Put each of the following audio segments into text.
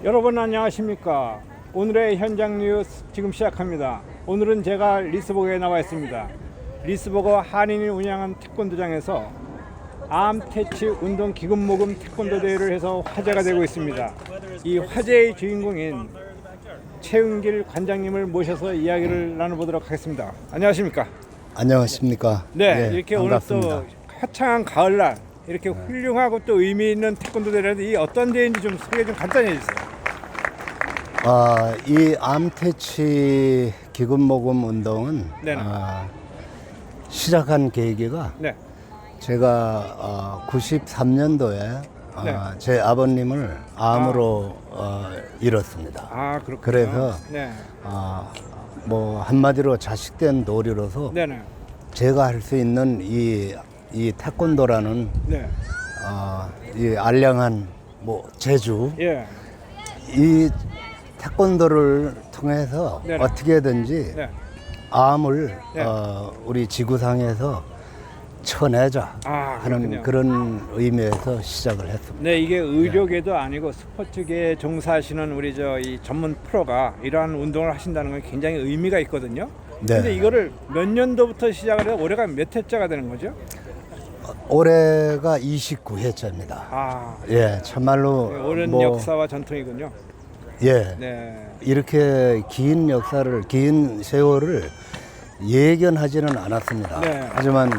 여러분 안녕하십니까. 오늘의 현장 뉴스 지금 시작합니다. 오늘은 제가 리스버그에 나와 있습니다. 리스버그 한인이 운영한 태권도장에서 암태치 운동 기금 모금 태권도 대회를 해서 화제가 되고 있습니다. 이 화제의 주인공인 최은길 관장님을 모셔서 이야기를 나눠보도록 하겠습니다. 안녕하십니까. 안녕하십니까. 네, 예, 이렇게 반갑습니다. 오늘 또 화창한 가을날 이렇게 훌륭하고 또 의미 있는 태권도 대회인데 이 어떤 대회인지 좀 소개 좀 간단히 해주세요. 이 암태치 기금 모금 운동은 네네. 시작한 계기가 네. 제가 93년도에 네. 제 아버님을 암으로 잃었습니다. 아, 그렇군요. 그래서 네. 뭐 한마디로 자식된 도리로서 네네. 제가 할 수 있는 이 태권도라는 네. 이 알량한 뭐 재주 예. 이 태권도를 통해서 네네. 어떻게든지 네. 암을 네. 우리 지구상에서 쳐내자 그렇군요. 하는 그런 의미에서 시작을 했습니다. 네, 이게 의료계도 아니고 스포츠계에 종사하시는 우리 이 전문 프로가 이러한 운동을 하신다는 건 굉장히 의미가 있거든요. 네. 근데 이거를 몇 년도부터 시작을 해서 올해가 몇 회째가 되는 거죠? 올해가 29회째입니다. 아, 예, 참말로 오랜 역사와 전통이군요. 예, 네. 이렇게 긴 역사를, 긴 세월을 예견하지는 않았습니다. 네. 하지만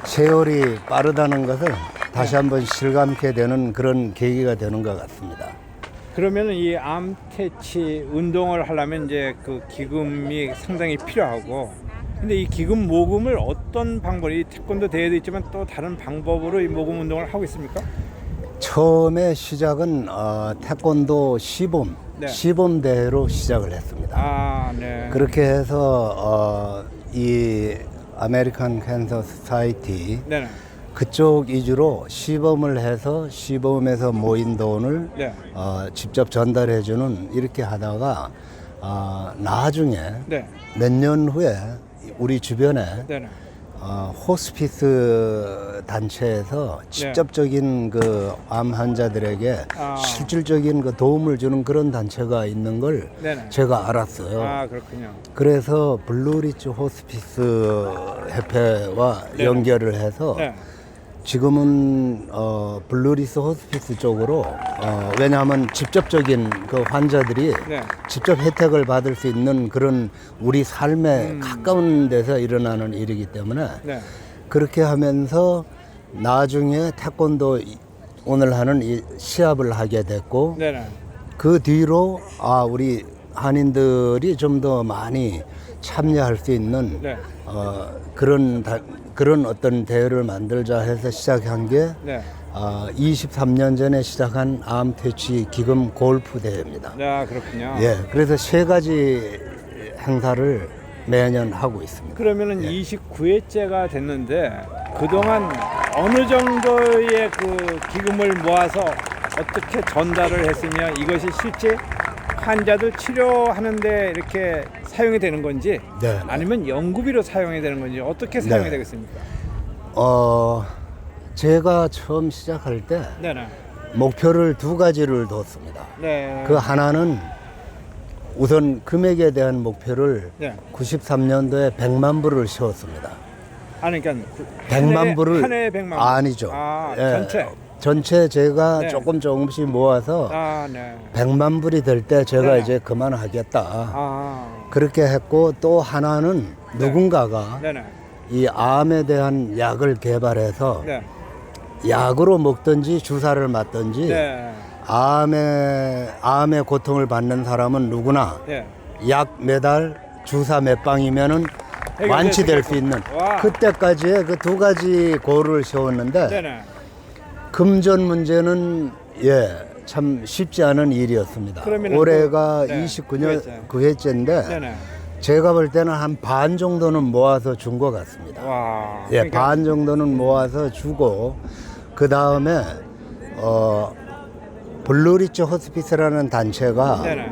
세월이 빠르다는 것을 다시 한번 실감케 되는 그런 계기가 되는 것 같습니다. 그러면은 이 암태치 운동을 하려면 이제 그 기금이 상당히 필요하고, 근데 이 기금 모금을 어떤 방법, 이 태권도 대회도 있지만 또 다른 방법으로 이 모금 운동을 하고 있습니까? 처음에 시작은 태권도 시범, 네. 시범 대회로 시작을 했습니다. 아, 네. 그렇게 해서 이 아메리칸 캔서 소사이티 네. 그쪽 위주로 시범을 해서 시범에서 모인 돈을 네. 직접 전달해주는 이렇게 하다가 나중에 네. 몇 년 후에 우리 주변에 네. 호스피스 단체에서 직접적인 그 암 환자들에게 실질적인 그 도움을 주는 그런 단체가 있는 걸 네네. 제가 알았어요. 아, 그렇군요. 그래서 블루리치 호스피스 협회와 네네. 연결을 해서 네. 지금은 블루리스 호스피스 쪽으로 왜냐하면 직접적인 그 환자들이 네. 직접 혜택을 받을 수 있는 그런 우리 삶에 가까운 데서 일어나는 일이기 때문에 네. 그렇게 하면서 나중에 태권도 오늘 하는 이 시합을 하게 됐고 네네. 그 뒤로 우리 한인들이 좀 더 많이 참여할 수 있는 네. 그런 어떤 대회를 만들자 해서 시작한 게 네. 23년 전에 시작한 암태치 기금 골프 대회입니다. 아, 그렇군요. 예, 그래서 세 가지 행사를 매년 하고 있습니다. 그러면은 29회째가 됐는데 그동안 어느 정도의 그 기금을 모아서 어떻게 전달을 했으며 이것이 실제 환자들 치료하는데 이렇게 사용이 되는 건지 네. 아니면 연구비로 사용이 되는 건지 어떻게 사용이 네. 되겠습니까? 제가 처음 시작할 때 네네. 목표를 두 가지를 뒀습니다. 네. 그 하나는 우선 금액에 대한 목표를 네. 93년도에 100만 불을 세웠습니다. 아니 그러니까 100만 불을 한 해에 100만 불. 아니죠. 전체. 전체 제가 네. 조금씩 모아서 네. 100만 불이 될 때 제가 네. 이제 그만하겠다. 아. 그렇게 했고 또 하나는 누군가가 네네. 이 암에 대한 약을 개발해서 네. 약으로 먹든지 주사를 맞든지 네. 암의 고통을 받는 사람은 누구나 네. 약 매달 주사 몇 방이면은 해결될 완치될 수 수 있는 와. 그때까지의 그 두 가지 고를 세웠는데 네네. 금전 문제는 참 쉽지 않은 일이었습니다. 그러면은 올해가 네, 29년 9회째. 9회째인데 네네. 제가 볼 때는 한 반 정도는 모아서 준 것 같습니다. 와. 예, 그러니까 반 정도는 모아서 주고 그 다음에 블루리치 호스피스라는 단체가 네네.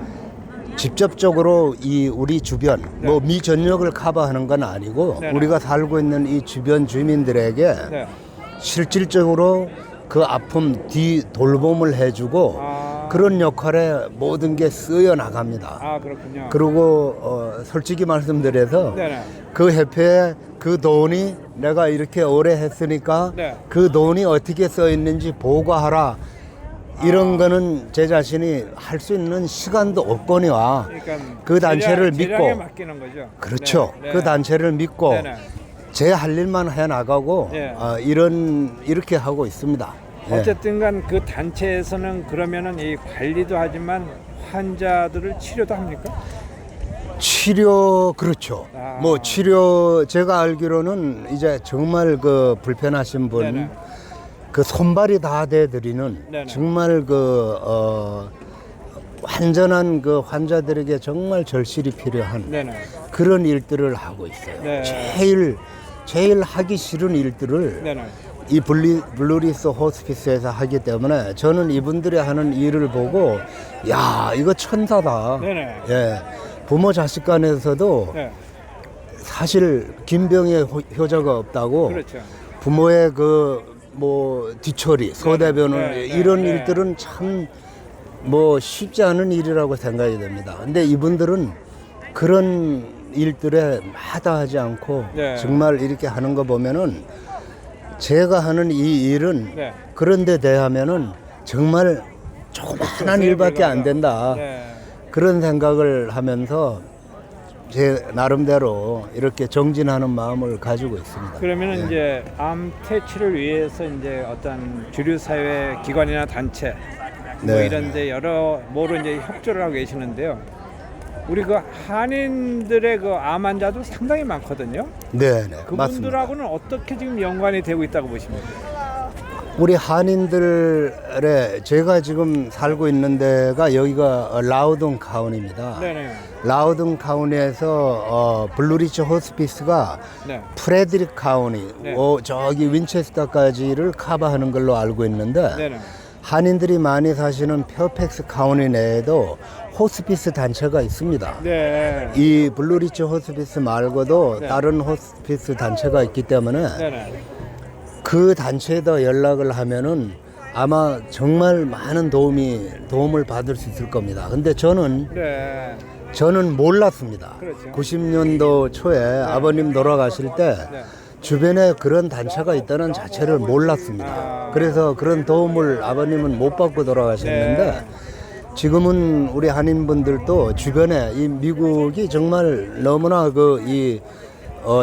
직접적으로 이 우리 주변 네. 뭐 미 전역을 커버하는 건 아니고 네네. 우리가 살고 있는 이 주변 주민들에게 네. 실질적으로 그 아픔 뒤 돌봄을 해주고 그런 역할에 모든 게 쓰여 나갑니다. 아, 그렇군요. 그리고 솔직히 말씀드려서 네네. 그 협회에 그 돈이 내가 이렇게 오래 했으니까 네. 그 돈이 어떻게 써 있는지 보고하라. 이런 거는 제 자신이 할 수 있는 시간도 없거니와 그러니까 그 단체를 재량에 믿고 맡기는 거죠. 그렇죠. 네, 네. 그 단체를 믿고 네네. 제 할 일만 해 나가고 네. 이렇게 하고 있습니다. 예. 어쨌든간 그 단체에서는 그러면은 이 관리도 하지만 환자들을 치료도 합니까? 치료 그렇죠. 아. 뭐 치료 제가 알기로는 이제 정말 그 불편하신 분 네네. 그 손발이 다 돼드리는 네네. 정말 완전한 그 환자들에게 정말 절실히 필요한 네네. 그런 일들을 하고 있어요. 네. 제일 하기 싫은 일들을 네네. 이 블루리스 호스피스에서 하기 때문에 저는 이분들이 하는 일을 보고 야 이거 천사다. 네네. 예, 부모 자식 간에서도 네. 사실 김병의 효자가 없다고 그렇죠. 부모의 뒤처리, 소대변을 네, 네, 이런 네. 일들은 참 쉽지 않은 일이라고 생각이 됩니다. 근데 이분들은 그런 일들에 마다하지 않고 네. 정말 이렇게 하는 거 보면은 제가 하는 이 일은 네. 그런데 대하면은 정말 조그마한 일밖에 안 된다. 네. 그런 생각을 하면서 제 나름대로 이렇게 정진하는 마음을 가지고 있습니다. 그러면은 예. 이제 암 퇴치를 위해서 이제 어떤 주류 사회 기관이나 단체 뭐 네. 이런데 여러모로 이제 협조를 하고 계시는데요. 우리 그 한인들의 그 암 환자도 상당히 많거든요. 네, 맞습니다. 그분들하고는 어떻게 지금 연관이 되고 있다고 보십니까? 우리 한인들의 제가 지금 살고 있는 데가 여기가 라우든 카운티입니다. 네네. 라우든 카운티에서 블루리치 호스피스가 네. 프레드릭 카운티, 네. 저기 윈체스터까지를 커버하는 걸로 알고 있는데 네네. 한인들이 많이 사시는 페어팩스 카운티 내에도 호스피스 단체가 있습니다. 네. 이 블루리치 호스피스 말고도 네. 다른 호스피스 단체가 있기 때문에 네네. 그 단체에다 연락을 하면은 아마 정말 많은 도움을 받을 수 있을 겁니다. 근데 저는 몰랐습니다. 그렇죠. 90년도 초에 아버님 돌아가실 때 네. 주변에 그런 단체가 있다는 자체를 몰랐습니다. 그래서 그런 도움을 아버님은 못 받고 돌아가셨는데 네. 지금은 우리 한인분들도 주변에 이 미국이 정말 너무나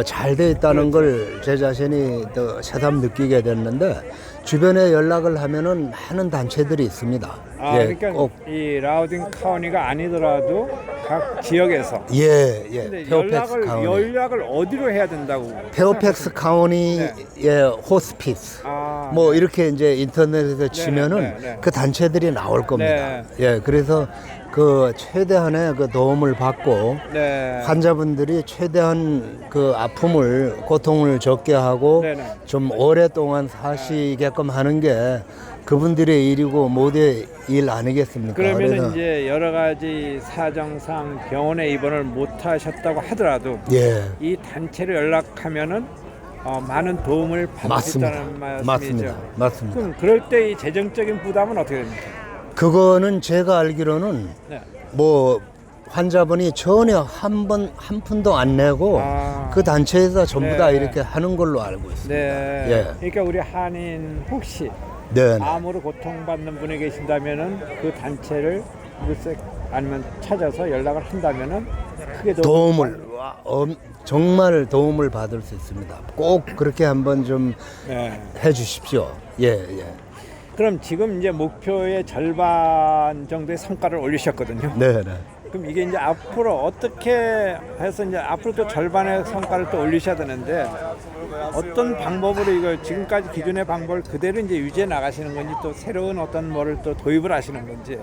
잘 돼 있다는 걸 제 자신이 또 새삼 느끼게 됐는데 주변에 연락을 하면은 많은 단체들이 있습니다. 그러니까 이 라우딩 카운티가 아니더라도 각 지역에서 근데 페어팩스 카운티. 연락을 어디로 해야 된다고? 페어팩스 카운티의 호스피스. 뭐 이렇게 이제 인터넷에서 치면은 네. 그 단체들이 나올 겁니다. 그래서 그 최대한의 그 도움을 받고 환자분들이 최대한 그 고통을 적게 하고 좀 오랫동안 사시게끔 하는 게 그분들의 일이고 모두의 일 아니겠습니까? 그러면 이제 여러 가지 사정상 병원에 입원을 못 하셨다고 하더라도 이 단체로 연락하면은 많은 도움을 받을 수 있다는 말씀이죠. 맞습니다. 그럼 그럴 때 이 재정적인 부담은 어떻게 됩니까? 그거는 제가 알기로는 환자분이 전혀 한 푼도 안 내고 그 단체에서 전부 다 이렇게 하는 걸로 알고 있습니다. 그러니까 우리 한인 혹시 암으로 고통받는 분이 계신다면은 그 단체를 아니면 찾아서 연락을 한다면은 크게 정말 도움을 받을 수 있습니다. 꼭 그렇게 한번 좀 해주십시오. 그럼 지금 이제 목표의 절반 정도의 성과를 올리셨거든요. 그럼 이게 이제 앞으로 어떻게 해서 이제 앞으로 또 절반의 성과를 또 올리셔야 되는데 어떤 방법으로 이걸 지금까지 기존의 방법을 그대로 이제 유지해 나가시는 건지 또 새로운 어떤 뭐를 또 도입을 하시는 건지.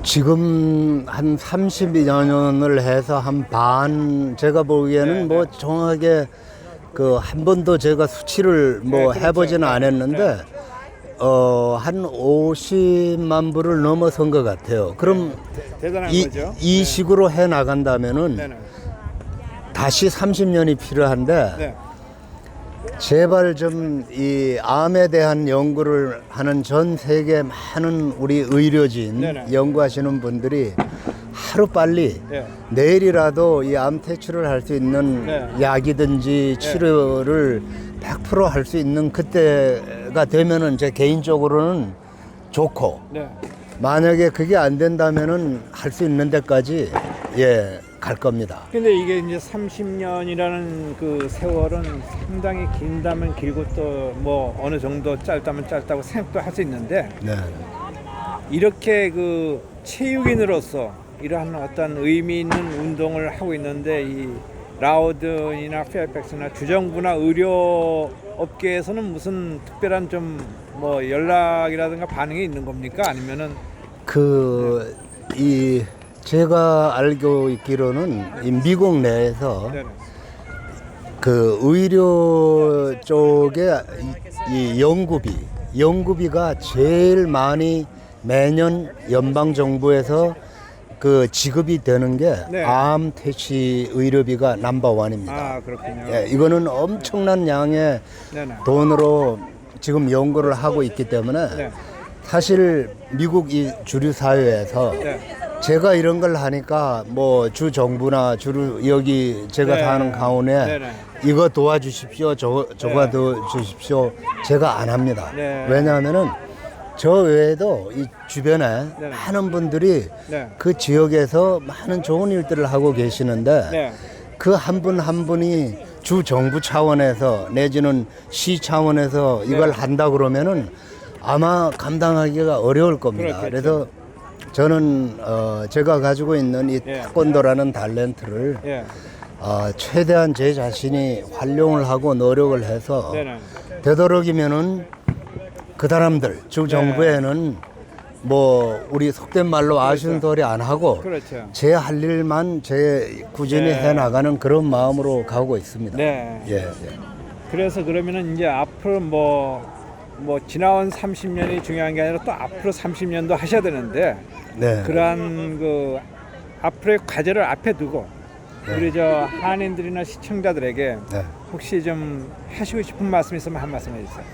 지금 한 32년을 해서 한 반 제가 보기에는 정확하게 한 번도 제가 수치를 해보지는 않았는데 한 50만 부를 넘어선 것 같아요. 그럼 대단한 거죠. 이 식으로 해 나간다면은 다시 30년이 필요한데 제발 좀 이 암에 대한 연구를 하는 전 세계 많은 우리 의료진 네네. 연구하시는 분들이 하루 빨리 네. 내일이라도 이 암 퇴치를 할 수 있는 네. 약이든지 치료를 100% 할 수 있는 그때가 되면은 제 개인적으로는 좋고 네. 만약에 그게 안 된다면은 할 수 있는 데까지 갈 겁니다. 근데 이게 이제 30년이라는 그 세월은 상당히 긴다면 길고 또 뭐 어느 정도 짧다면 짧다고 생각도 할 수 있는데 네. 이렇게 그 체육인으로서 이러한 어떤 의미 있는 운동을 하고 있는데 이 라우든이나 페어팩스나 주정부나 의료 업계에서는 무슨 특별한 좀 뭐 연락이라든가 반응이 있는 겁니까? 아니면은 이 제가 알고 있기로는 이 미국 내에서 네네. 그 의료 쪽에 이 연구비가 제일 많이 매년 연방 정부에서 그 지급이 되는 게 네. 암 퇴치 의료비가 넘버원입니다. 아 그렇군요. 이거는 엄청난 양의 네네. 돈으로 지금 연구를 하고 있기 때문에 네. 사실 미국 이 주류 사회에서 네. 제가 이런 걸 하니까 뭐 주 정부나 주로 여기 제가 네. 사는 가운데 네네. 이거 도와주십시오, 저거 네. 도와주십시오. 제가 안 합니다. 네. 왜냐하면은 저 외에도 이 주변에 네. 많은 분들이 네. 그 지역에서 많은 좋은 일들을 하고 계시는데 네. 그 한 분 한 분이 주 정부 차원에서 내지는 시 차원에서 이걸 한다 그러면은 아마 감당하기가 어려울 겁니다. 그렇겠죠. 그래서 저는 제가 가지고 있는 이 예. 태권도라는 탤런트를 예. 최대한 제 자신이 활용을 하고 노력을 해서 네네. 되도록이면은 그 사람들 주 정부에는 뭐 우리 속된 말로 아쉬운 소리 안 하고 그렇죠. 제 할 일만 제 꾸준히 네. 해 나가는 그런 마음으로 가고 있습니다. 네. 예. 그래서 그러면은 이제 앞으로 뭐 지나온 30년이 중요한 게 아니라 또 앞으로 30년도 하셔야 되는데 네. 그러한 그 앞으로의 과제를 앞에 두고 우리 저 한인들이나 시청자들에게 네. 혹시 좀 하시고 싶은 말씀 있으면 한 말씀 해주세요.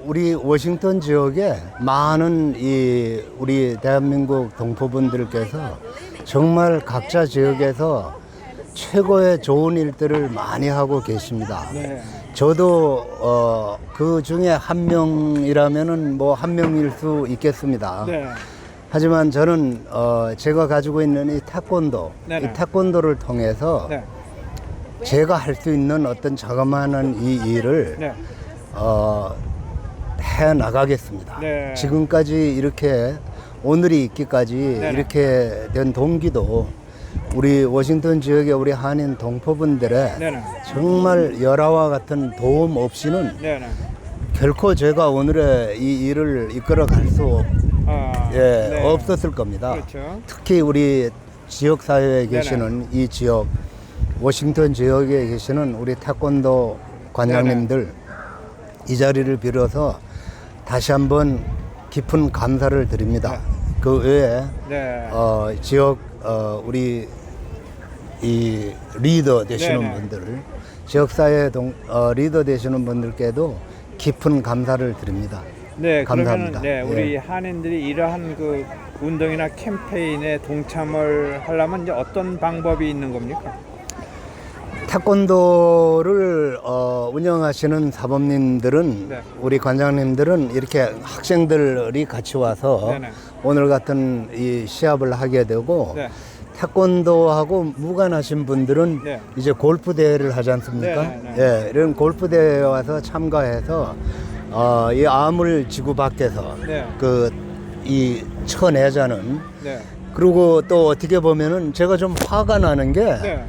우리 워싱턴 지역에 많은 이 우리 대한민국 동포분들께서 정말 각자 지역에서 최고의 좋은 일들을 많이 하고 계십니다. 네. 저도 그 중에 한 명이라면은 뭐 한 명일 수 있겠습니다. 네. 하지만 저는 제가 가지고 있는 이 태권도, 네네. 이 태권도를 통해서 네. 제가 할 수 있는 어떤 자그마한 이 일을 네. 해 나가겠습니다. 네. 지금까지 이렇게 오늘이 있기까지 네네. 이렇게 된 동기도 우리 워싱턴 지역의 우리 한인 동포분들의 네네. 정말 열화와 같은 도움 없이는 네네. 결코 제가 오늘의 이 일을 이끌어 갈 수 네. 없었을 겁니다. 그렇죠. 특히 우리 지역 사회에 계시는 이 지역 워싱턴 지역에 계시는 우리 태권도 관장님들 이 자리를 빌어서 다시 한번 깊은 감사를 드립니다. 그 외에 네. 지역 우리 이 리더 되시는 네네. 분들 지역 사회 리더 되시는 분들께도 깊은 감사를 드립니다. 네, 감사합니다. 그러면 우리 예. 한인들이 이러한 그 운동이나 캠페인에 동참을 하려면 이제 어떤 방법이 있는 겁니까? 태권도를 운영하시는 사범님들은 네. 우리 관장님들은 이렇게 학생들이 같이 와서 네네. 오늘 같은 이 시합을 하게 되고 네. 태권도하고 무관하신 분들은 네. 이제 골프 대회를 하지 않습니까? 네네네. 예, 이런 골프 대회에 와서 참가해서 이 암을 지구 밖에서 네. 이 쳐내자는 네. 그리고 또 어떻게 보면은 제가 좀 화가 나는 게 네.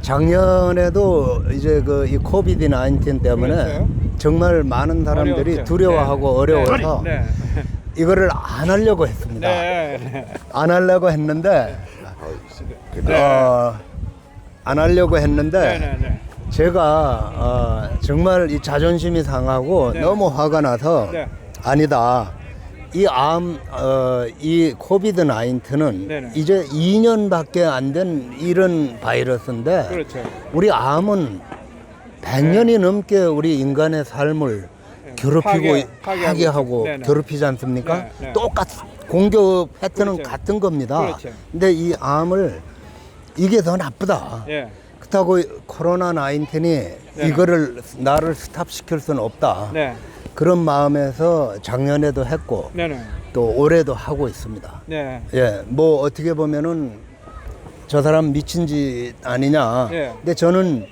작년에도 이제 이 코비드 19 때문에 그렇죠. 정말 많은 사람들이 어려웠죠. 두려워하고 네. 어려워서 네. 이거를 안 하려고 했습니다. 네. 안 하려고 했는데 안 하려고 했는데 네. 제가 정말 이 자존심이 상하고 네. 너무 화가 나서 네. 아니다. 이 코비드 19는 네네. 이제 2년밖에 안 된 이런 바이러스인데 그렇죠. 우리 암은 100년이 넘게 우리 인간의 삶을 괴롭히고 파괴하고 네네. 괴롭히지 않습니까? 네, 네. 공격 패턴은 그렇죠. 같은 겁니다. 그렇죠. 근데 이 암을 이게 더 나쁘다. 예. 그렇다고 코로나 19이 이거를 나를 스탑시킬 수는 없다. 네. 그런 마음에서 작년에도 했고 네네. 또 올해도 하고 있습니다. 네. 예, 뭐 어떻게 보면은 저 사람 미친 짓 아니냐. 예. 근데 저는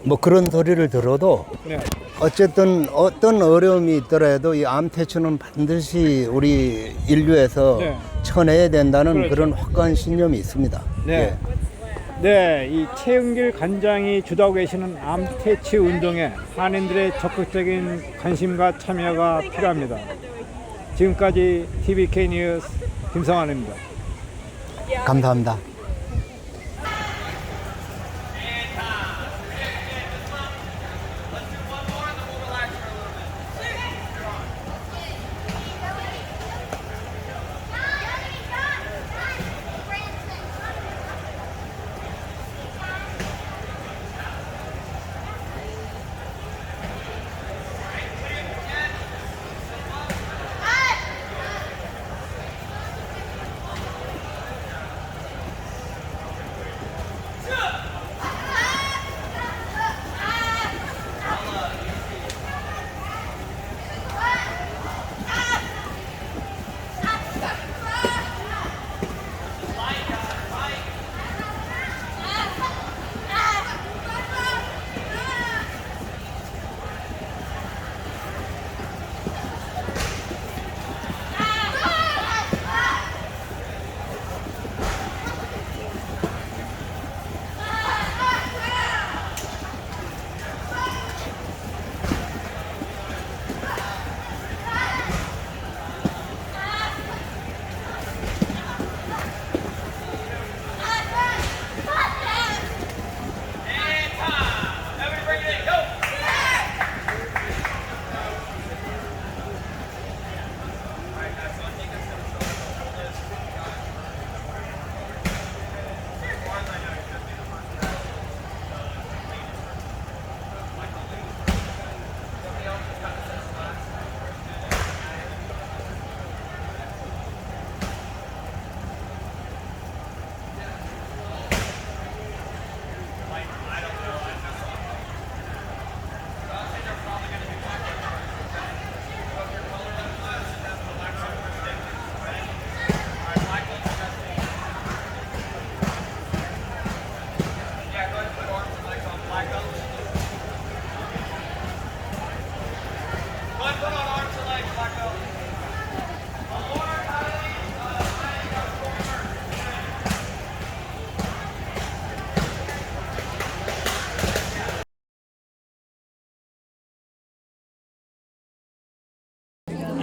뭐 그런 소리를 들어도 네. 어쨌든 어떤 어려움이 있더라도 이 암 퇴치는 반드시 우리 인류에서 네. 쳐내야 된다는 그렇죠. 그런 확고한 신념이 있습니다. 네. 예. 네, 이 최은길 관장이 주도하고 계시는 암 퇴치 운동에 한인들의 적극적인 관심과 참여가 필요합니다. 지금까지 TVK 뉴스 김성환입니다. 감사합니다.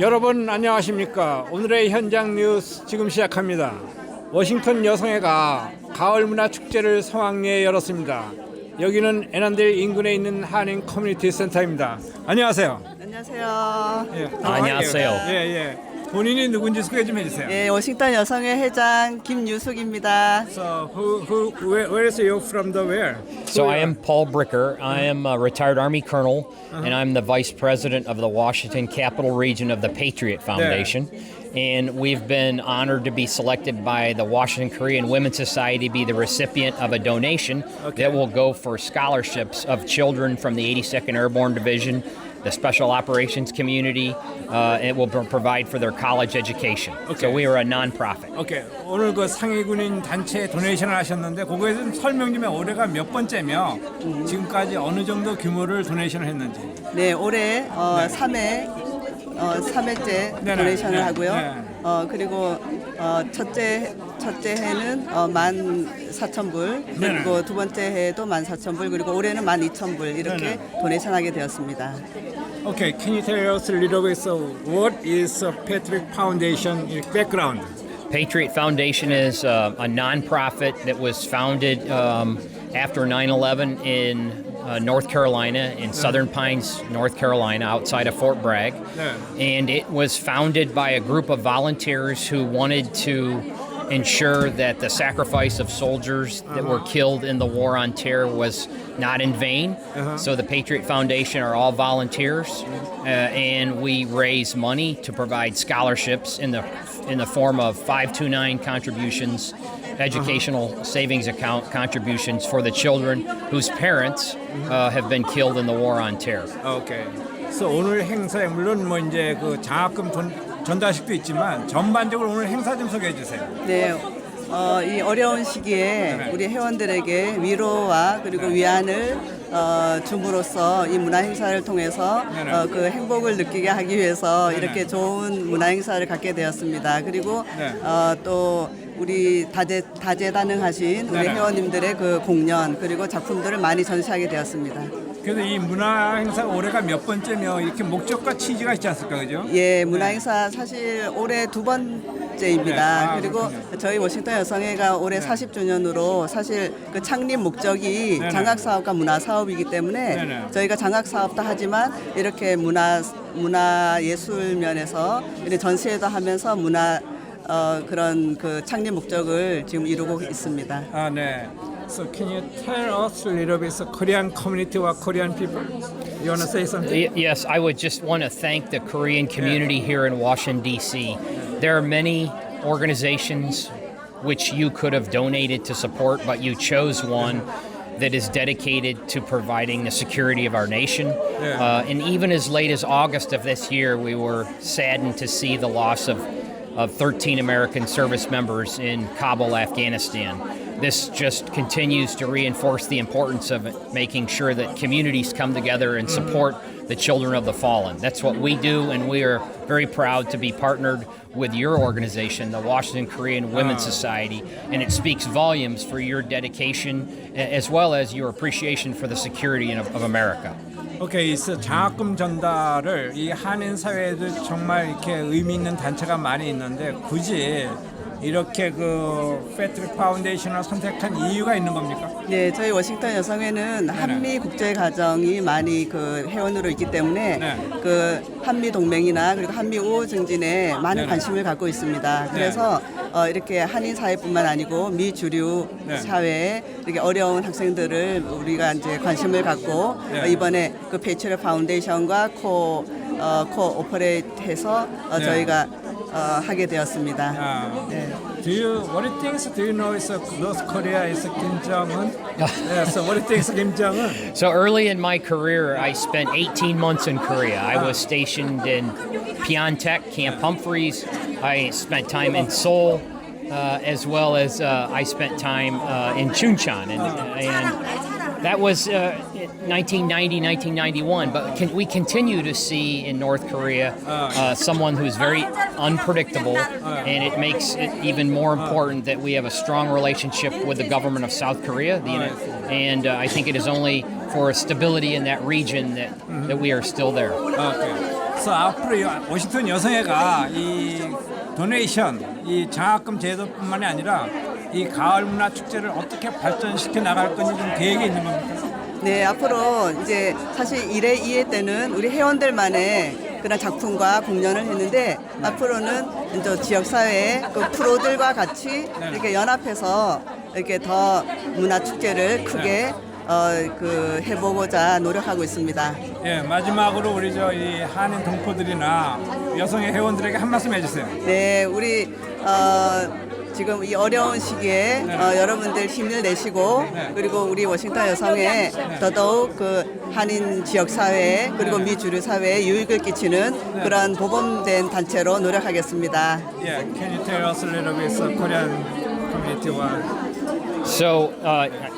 여러분 안녕하십니까? 오늘의 현장 뉴스 지금 시작합니다. 워싱턴 여성회가 가을 문화 축제를 성황리에 열었습니다. 여기는 애난델 인근에 있는 한인 커뮤니티 센터입니다. 안녕하세요. 안녕하세요. 예. 안녕하세요. 예, 예. 본인이 누군지 소개 좀 해주세요. 예, 워싱턴 여성회 회장 김유숙입니다. So, where is you from the where? So I am Paul Bricker. I am a retired Army colonel, and I'm the vice president of the Washington Capital Region of the Patriot Foundation. And we've been honored to be selected by the Washington Korean Women's Society to be the recipient of a donation that will go for scholarships of children from the 82nd Airborne Division, the Special Operations Community. It will provide for their college education. So we are a nonprofit. 오케이. 오늘 그 상위군인 단체에 도네이션을 하셨는데 그거에 좀 설명 좀 해. 올해가 몇 번째며 지금까지 어느 정도 규모를 도네이션을 했는지. 네, 올해 3회째 네네. 도네이션을 네. 하고요. 네. 그리고 첫째 해는 14,000불, 그리고 두 번째 해도 14,000불, 그리고 올해는 12,000불 이렇게 네네. 도네이션하게 되었습니다. Okay, can you tell us a little bit? So, what is Patriot Foundation background? Patriot Foundation is a nonprofit that was founded after 9/11 in North Carolina, in Southern Pines, North Carolina, outside of Fort Bragg. And it was founded by a group of volunteers who wanted to ensure that the sacrifice of soldiers that were killed in the war on terror was not in vain. So the Patriot Foundation are all volunteers, and we raise money to provide scholarships in the form of 529 contributions, educational savings account contributions for the children whose parents have been killed in the war on terror. 오케이. 그래서 오늘 행사에 물론 뭐 이제 그 장학금 전달식도 있지만 전반적으로 오늘 행사 좀 소개해 주세요. 네. 이 어려운 시기에 우리 회원들에게 위로와 그리고 위안을 줌으로써 이 문화 행사를 통해서 그 행복을 느끼게 하기 위해서 이렇게 좋은 문화 행사를 갖게 되었습니다. 그리고 또 우리 다재다능하신 우리 회원님들의 그 공연 그리고 작품들을 많이 전시하게 되었습니다. 그래서 이 문화 행사 올해가 몇 번째며 이렇게 목적과 취지가 있지 않습니까, 그죠? 예, 문화 행사 사실 올해 두 번째입니다. 그리고 저희 워싱턴 여성회가 올해 40주년으로 사실 그 창립 목적이 장학 사업과 문화 사업이기 때문에 저희가 장학 사업도 하지만 이렇게 문화 예술 면에서 이렇게 전시회도 하면서 문화 그런 그 창립 목적을 지금 이루고 있습니다. 아, 네. So can you tell us a little bit of Korean community or Korean people? You want to say something? Yes, I would just want to thank the Korean community here in Washington, D.C. There are many organizations which you could have donated to support, but you chose one that is dedicated to providing the security of our nation. And even as late as August of this year, we were saddened to see the loss of 13 American service members in Kabul, Afghanistan. This just continues to reinforce the importance of making sure that communities come together and support the children of the fallen. That's what we do, and we are very proud to be partnered with your organization, the Washington Korean Women's Society, and it speaks volumes for your dedication as well as your appreciation for the security of America. 오케이, 장학금 전달을 이 한인 사회에도 정말 이렇게 의미 있는 단체가 많이 있는데 굳이 이렇게 그 패트릭 파운데이션을 선택한 이유가 있는 겁니까? 네, 저희 워싱턴 여성회는 한미 국제 가정이 많이 그 회원으로 있기 때문에 그 한미 동맹이나 그리고 한미 우호 증진에 많은 관심을 갖고 있습니다. 그래서 이렇게 한인 사회뿐만 아니고 미주류 사회에 이렇게 어려운 학생들을 우리가 이제 관심을 갖고 이번에 그 페이트리엇 파운데이션과 코오퍼레이트해서 저희가 하게 되었습니다. 네. What do you know is North Korea is Kim Jong-un? So what do you think is Kim Jong-un? So early in my career, I spent 18 months in Korea. I was stationed in Pyeongtaek, Camp Humphreys. I spent time in Seoul, as well as I spent time in Chuncheon, and that was 1990, 1991. But we continue to see in North Korea someone who's very unpredictable, and it makes it even more important that we have a strong relationship with the government of South Korea. And I think it is only for stability in that region that we are still there. Okay. So 앞으로 워싱턴 여성회가 이 도네이션, 이 장학금 제도뿐만이 아니라 이 가을 문화 축제를 어떻게 발전시켜 나갈 건지 좀 계획이 있는 겁니까? 네, 앞으로 이제 사실 1회, 2회 때는 우리 회원들만의 그런 작품과 공연을 했는데 앞으로는 이제 지역사회의 그 프로들과 같이 이렇게 연합해서 이렇게 더 문화 축제를 크게 그 해보고자 노력하고 있습니다. 예, 마지막으로 우리 이 한인 동포들이나 여성의 회원들에게 한 말씀 해주세요. 네, 우리 지금 이 어려운 시기에 여러분들 힘을 내시고 그리고 우리 워싱턴 여성회 더더욱 그 한인 지역 사회 그리고 미주류 사회에 유익을 끼치는 그런 모범된 단체로 노력하겠습니다. Yeah, can you tell us a little bit Korean community one? So,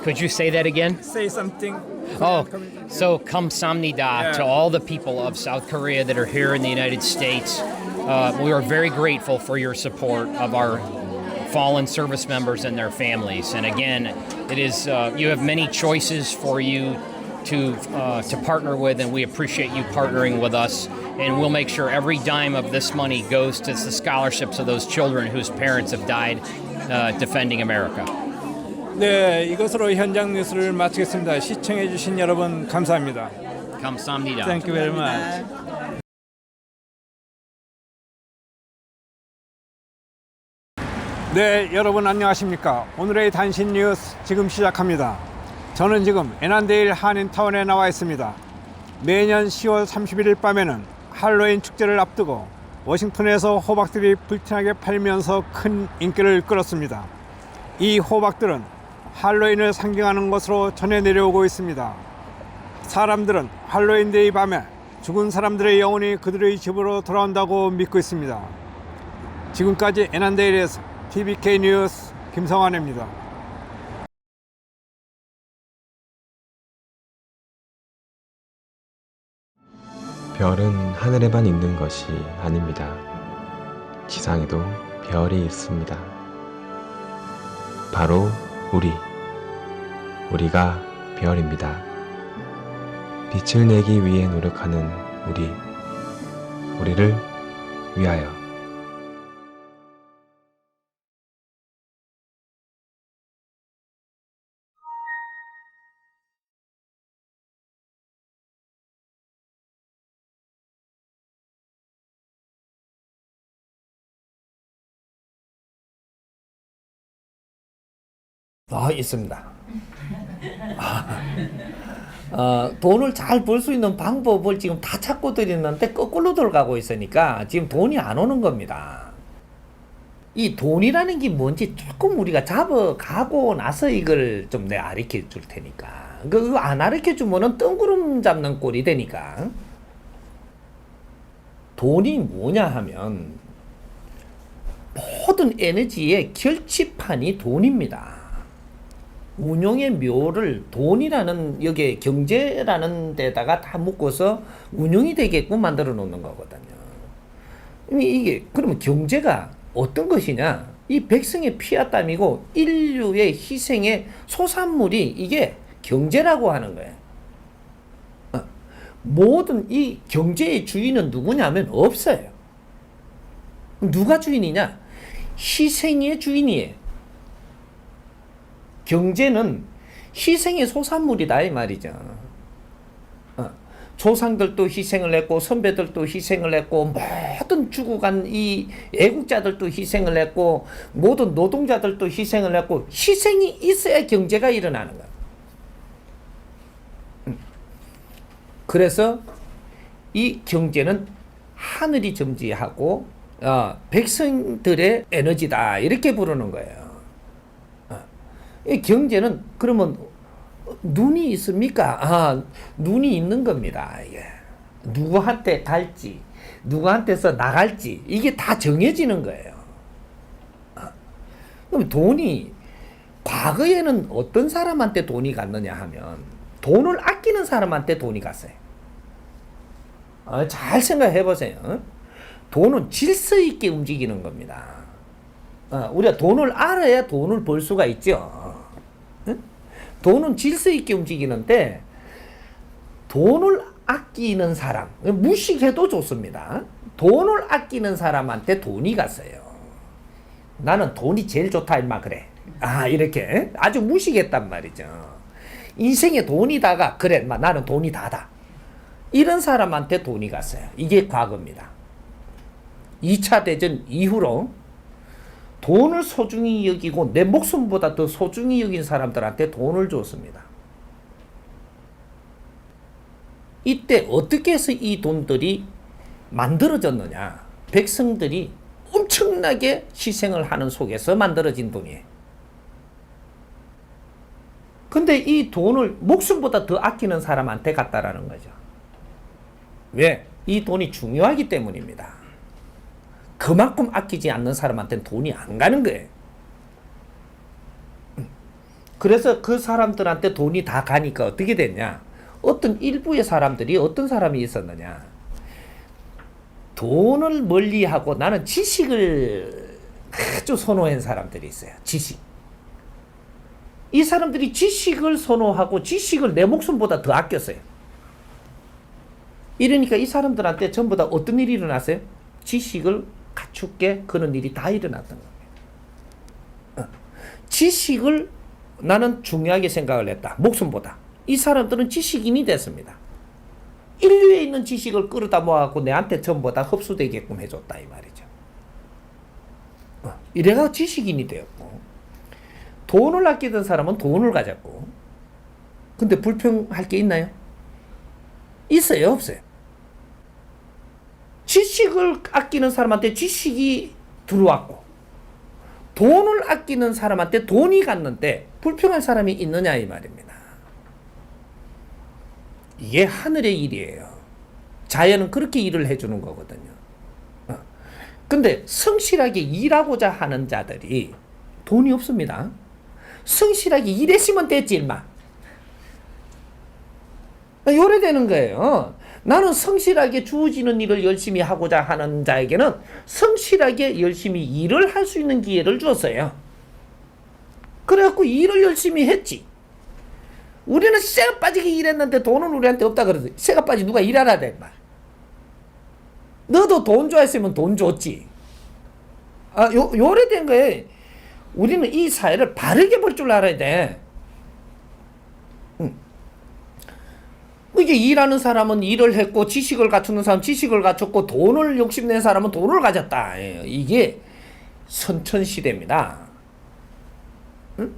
could you say that again? Say something. Oh, so kamsamnida to all the people of South Korea that are here in the United States. We are very grateful for your support of our fallen service members and their families. And again, it is you have many choices for you to partner with, and we appreciate you partnering with us. And we'll make sure every dime of this money goes to the scholarships of those children whose parents have died defending America. 네, 이것으로 현장 뉴스를 마치겠습니다. 시청해주신 여러분 감사합니다. 감사합니다. Thank you very much. 네, 여러분 안녕하십니까? 오늘의 단신 뉴스 지금 시작합니다. 저는 지금 에난데일 한인타운에 나와 있습니다. 매년 10월 31일 밤에는 할로윈 축제를 앞두고 워싱턴에서 호박들이 불티나게 팔면서 큰 인기를 끌었습니다. 이 호박들은 할로윈을 상징하는 것으로 전해 내려오고 있습니다. 사람들은 할로윈데이 밤에 죽은 사람들의 영혼이 그들의 집으로 돌아온다고 믿고 있습니다. 지금까지 에난데일에서 TBK 뉴스 김성환입니다. 별은 하늘에만 있는 것이 아닙니다. 지상에도 별이 있습니다. 바로 우리가 별입니다. 빛을 내기 위해 노력하는 우리를 위하여. 있습니다. 돈을 잘 벌 수 있는 방법을 지금 다 찾고들 있는데 거꾸로 돌아가고 있으니까 지금 돈이 안 오는 겁니다. 이 돈이라는 게 뭔지 조금 우리가 잡아가고 나서 이걸 좀 내가 가르쳐 줄 테니까. 그거 안 가르쳐 주면은 뜬구름 잡는 꼴이 되니까. 돈이 뭐냐 하면 모든 에너지의 결집판이 돈입니다. 운용의 묘를 돈이라는 여기에 경제라는 데다가 다 묶어서 운용이 되게끔 만들어 놓는 거거든요. 이게 그러면 경제가 어떤 것이냐? 이 백성의 피와 땀이고 인류의 희생의 소산물이 이게 경제라고 하는 거예요. 모든 이 경제의 주인은 누구냐면 없어요. 누가 주인이냐? 희생의 주인이에요. 경제는 희생의 소산물이다 이 말이죠. 조상들도 희생을 했고 선배들도 희생을 했고 모든 죽어간 이 애국자들도 희생을 했고 모든 노동자들도 희생을 했고 희생이 있어야 경제가 일어나는 거야. 그래서 이 경제는 하늘이 점지하고 백성들의 에너지다 이렇게 부르는 거예요. 이 경제는 그러면 눈이 있습니까? 눈이 있는 겁니다. 이게. 누구한테 갈지, 누구한테서 나갈지 이게 다 정해지는 거예요. 그럼 돈이 과거에는 어떤 사람한테 돈이 갔느냐 하면 돈을 아끼는 사람한테 돈이 갔어요. 잘 생각해 보세요. 돈은 질서 있게 움직이는 겁니다. 우리가 돈을 알아야 돈을 벌 수가 있죠. 돈은 질서 있게 움직이는데 돈을 아끼는 사람, 무식해도 좋습니다. 돈을 아끼는 사람한테 돈이 갔어요. 나는 돈이 제일 좋다 임마 그래. 이렇게 아주 무식했단 말이죠. 인생에 돈이다가 그래 나는 돈이 다다. 이런 사람한테 돈이 갔어요. 이게 과거입니다. 2차 대전 이후로 돈을 소중히 여기고 내 목숨보다 더 소중히 여긴 사람들한테 돈을 줬습니다. 이때 어떻게 해서 이 돈들이 만들어졌느냐? 백성들이 엄청나게 희생을 하는 속에서 만들어진 돈이에요. 근데 이 돈을 목숨보다 더 아끼는 사람한테 갔다라는 거죠. 왜? 이 돈이 중요하기 때문입니다. 그만큼 아끼지 않는 사람한테는 돈이 안 가는 거예요. 그래서 그 사람들한테 돈이 다 가니까 어떻게 됐냐? 어떤 일부의 사람들이 어떤 사람이 있었느냐? 돈을 멀리하고 나는 지식을 아주 선호한 사람들이 있어요. 지식. 이 사람들이 지식을 선호하고 지식을 내 목숨보다 더 아꼈어요. 이러니까 이 사람들한테 전부 다 어떤 일이 일어났어요? 지식을 갖추게 그런 일이 다 일어났던 겁니다. 지식을 나는 중요하게 생각을 했다. 목숨보다. 이 사람들은 지식인이 됐습니다. 인류에 있는 지식을 끌어다 모아갖고 내한테 전부 다 흡수되게끔 해줬다 이 말이죠. 이래가 지식인이 되었고, 돈을 아끼던 사람은 돈을 가졌고. 근데 불평할 게 있나요? 있어요, 없어요? 지식을 아끼는 사람한테 지식이 들어왔고, 돈을 아끼는 사람한테 돈이 갔는데 불평할 사람이 있느냐 이 말입니다. 이게 하늘의 일이에요. 자연은 그렇게 일을 해주는 거거든요. 근데 성실하게 일하고자 하는 자들이 돈이 없습니다. 성실하게 일했으면 됐지 일마. 요래 되는 거예요. 나는 성실하게 주어지는 일을 열심히 하고자 하는 자에게는 성실하게 열심히 일을 할 수 있는 기회를 주었어요. 그래갖고 일을 열심히 했지. 우리는 쇠가 빠지게 일했는데 돈은 우리한테 없다 그러지. 쇠가 빠지 누가 일하라 돼 말. 너도 돈 좋아했으면 돈 줬지. 요래 된 거예요. 우리는 이 사회를 바르게 볼 줄 알아야 돼. 이게 일하는 사람은 일을 했고, 지식을 갖추는 사람은 지식을 갖췄고, 돈을 욕심낸 사람은 돈을 가졌다. 이게 선천시대입니다. 응?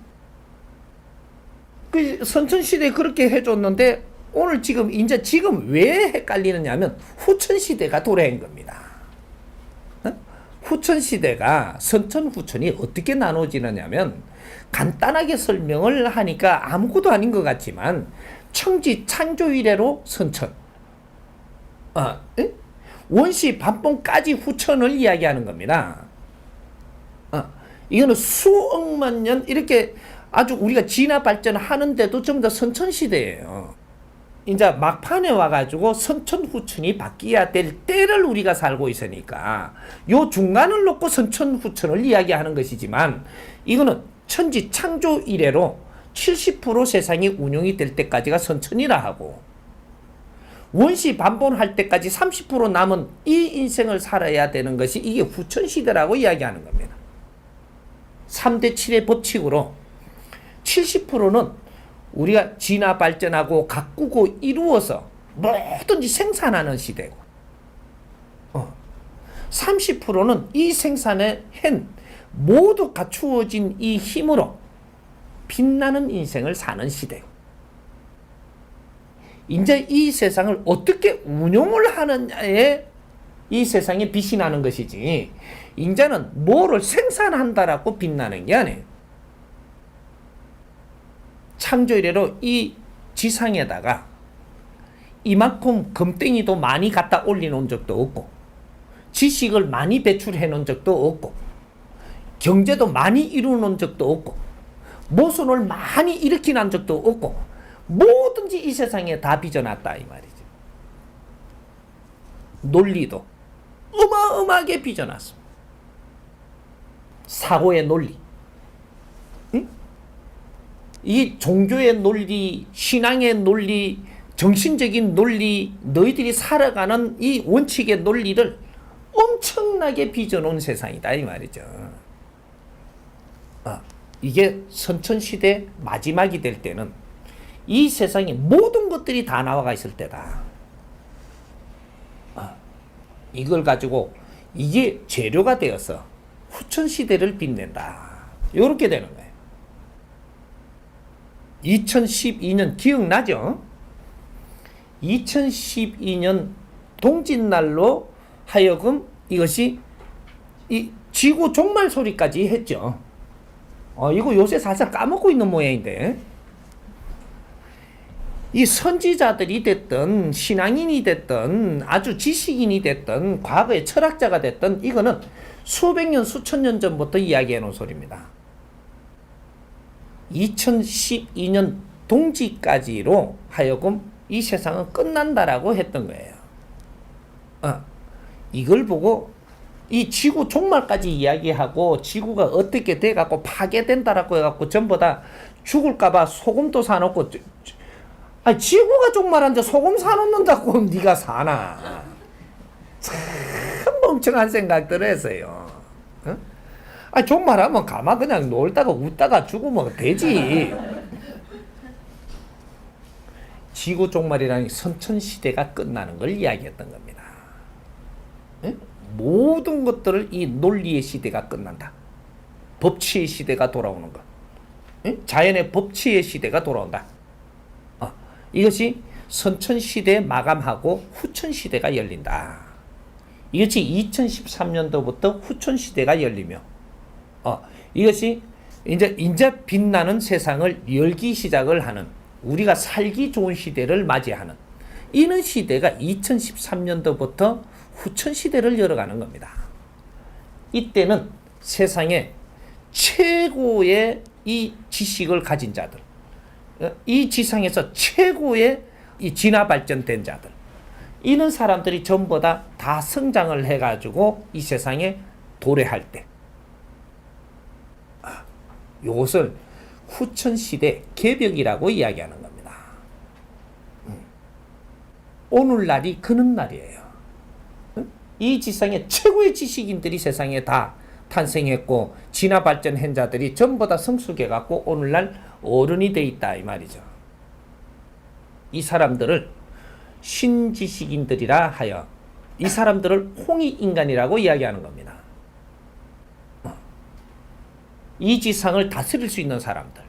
그 선천시대에 그렇게 해줬는데, 오늘 지금 왜 헷갈리느냐면, 후천시대가 도래한 겁니다. 후천시대가 선천후천이 어떻게 나눠지느냐면, 간단하게 설명을 하니까 아무것도 아닌 것 같지만, 청지 창조 이래로 선천, 원시 반봉까지 후천을 이야기하는 겁니다. 이거는 수억만 년 이렇게 아주 우리가 진화 발전하는데도 전부 다 선천시대예요. 이제 막판에 와가지고 선천 후천이 바뀌어야 될 때를 우리가 살고 있으니까 요 중간을 놓고 선천 후천을 이야기하는 것이지만, 이거는 천지 창조 이래로 70% 세상이 운용이 될 때까지가 선천이라 하고, 원시 반본할 때까지 30% 남은 이 인생을 살아야 되는 것이 이게 후천시대라고 이야기하는 겁니다. 3대 7의 법칙으로 70%는 우리가 진화 발전하고 가꾸고 이루어서 뭐든지 생산하는 시대고, 30%는 이 생산에 한 모두 갖추어진 이 힘으로 빛나는 인생을 사는 시대고, 이제 이 세상을 어떻게 운용을 하느냐에 이 세상에 빛이 나는 것이지, 이제는 뭐를 생산한다라고 빛나는 게 아니에요. 창조 이래로 이 지상에다가 이만큼 금땡이도 많이 갖다 올려놓은 적도 없고, 지식을 많이 배출해 놓은 적도 없고, 경제도 많이 이루어 놓은 적도 없고, 모순을 많이 일으켜 난 적도 없고, 뭐든지 이 세상에 다 빚어놨다 이 말이죠. 논리도 어마어마하게 빚어놨습니다. 사고의 논리, 응? 이 종교의 논리, 신앙의 논리, 정신적인 논리, 너희들이 살아가는 이 원칙의 논리를 엄청나게 빚어놓은 세상이다 이 말이죠. 이게 선천시대 마지막이 될 때는 이 세상에 모든 것들이 다 나와가 있을 때다. 이걸 가지고 이게 재료가 되어서 후천시대를 빛낸다. 이렇게 되는 거예요. 2012년 기억나죠? 2012년 동짓날로 하여금 이것이 이 지구 종말 소리까지 했죠. 이거 요새 살짝 까먹고 있는 모양인데, 이 선지자들이 됐든 신앙인이 됐든 아주 지식인이 됐든 과거의 철학자가 됐든 이거는 수백 년 수천 년 전부터 이야기해 놓은 소리입니다. 2012년 동지까지로 하여금 이 세상은 끝난다라고 했던 거예요. 이걸 보고 이 지구 종말까지 이야기하고 지구가 어떻게 돼갖고 파괴된다라고 해갖고 전부 다 죽을까봐 소금도 사놓고, 지구가 종말한데 소금 사놓는다고 네가 사나? 참 멍청한 생각들을 했어요. 아, 좀 말하면 가만 그냥 놀다가 웃다가 죽으면 되지. 지구 종말이라는 선천시대가 끝나는 걸 이야기했던 겁니다. 예? 모든 것들을 이 논리의 시대가 끝난다. 법치의 시대가 돌아오는 것. 예? 자연의 법치의 시대가 돌아온다. 이것이 선천시대 마감하고 후천시대가 열린다. 이것이 2013년도부터 후천시대가 열리며 이것이 이제 빛나는 세상을 열기 시작을 하는 우리가 살기 좋은 시대를 맞이하는 이런 시대가 2013년도부터 후천시대를 열어가는 겁니다. 이때는 세상에 최고의 이 지식을 가진 자들, 이 지상에서 최고의 이 진화 발전된 자들, 이런 사람들이 전부 다 성장을 해가지고 이 세상에 도래할 때, 이것을 후천시대 개벽이라고 이야기하는 겁니다. 오늘날이 그런 날이에요. 이 지상에 최고의 지식인들이 세상에 다 탄생했고 진화 발전한 자들이 전부 다 성숙해갖고 오늘날 어른이 돼 있다 이 말이죠. 이 사람들을 신지식인들이라 하여 이 사람들을 홍익인간이라고 이야기하는 겁니다. 이 지상을 다스릴 수 있는 사람들.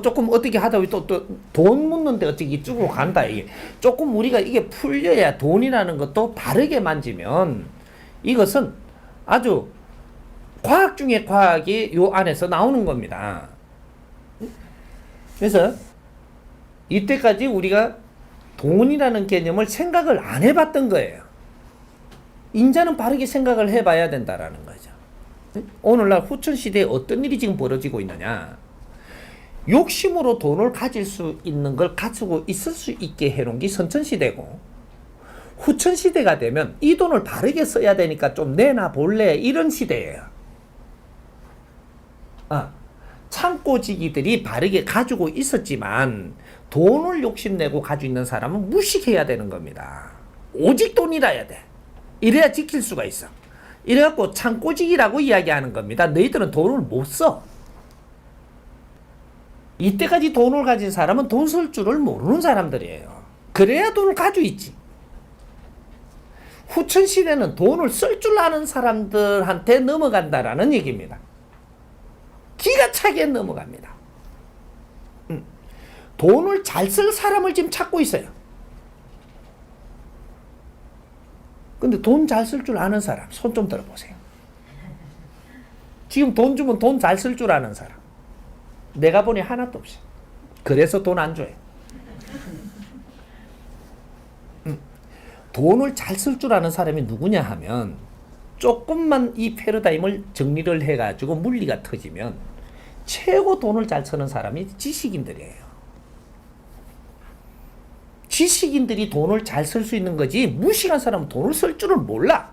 조금 어떻게 하다 보니 또 돈 묻는데 어떻게 쭉 간다 이게. 조금 우리가 이게 풀려야 돈이라는 것도 바르게 만지면 이것은 아주 과학 중에 과학이 요 안에서 나오는 겁니다. 그래서 이때까지 우리가 돈이라는 개념을 생각을 안 해봤던 거예요. 인자는 바르게 생각을 해봐야 된다라는 거죠. 오늘날 후천시대에 어떤 일이 지금 벌어지고 있느냐. 욕심으로 돈을 가질 수 있는 걸 가지고 있을 수 있게 해놓은 게 선천시대고, 후천시대가 되면 이 돈을 바르게 써야 되니까 좀 내놔 볼래 이런 시대예요. 창고지기들이 바르게 가지고 있었지만 돈을 욕심내고 가지고 있는 사람은 무식해야 되는 겁니다. 오직 돈이라야 돼. 이래야 지킬 수가 있어. 이래갖고 창고지기라고 이야기하는 겁니다. 너희들은 돈을 못 써. 이때까지 돈을 가진 사람은 돈 쓸 줄을 모르는 사람들이에요. 그래야 돈을 가지고 있지. 후천시대는 돈을 쓸 줄 아는 사람들한테 넘어간다라는 얘기입니다. 기가 차게 넘어갑니다. 돈을 잘 쓸 사람을 지금 찾고 있어요. 근데 돈 잘 쓸 줄 아는 사람 손 좀 들어보세요. 지금 돈 주면 돈 잘 쓸 줄 아는 사람 내가 보니 하나도 없어. 그래서 돈 안 줘요. 돈을 잘 쓸 줄 아는 사람이 누구냐 하면, 조금만 이 패러다임을 정리를 해가지고 물리가 터지면 최고 돈을 잘 쓰는 사람이 지식인들이에요. 지식인들이 돈을 잘 쓸 수 있는 거지, 무식한 사람은 돈을 쓸 줄을 몰라.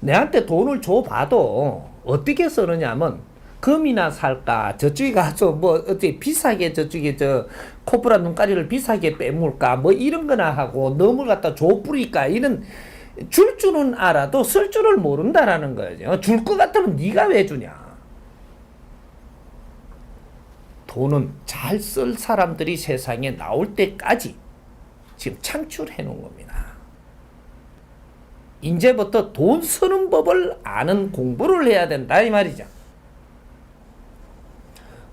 내한테 돈을 줘봐도 어떻게 쓰느냐면, 금이나 살까, 저쪽에 가서 뭐 어떻게 비싸게 저쪽에 코브라 눈가리를 비싸게 빼물까, 뭐 이런 거나 하고 너물 갖다 줘 뿌릴까, 이런 줄 줄은 알아도 쓸 줄을 모른다라는 거죠. 줄 것 같으면 네가 왜 주냐. 돈은 잘 쓸 사람들이 세상에 나올 때까지 지금 창출해 놓은 겁니다. 이제부터 돈 쓰는 법을 아는 공부를 해야 된다 이 말이죠.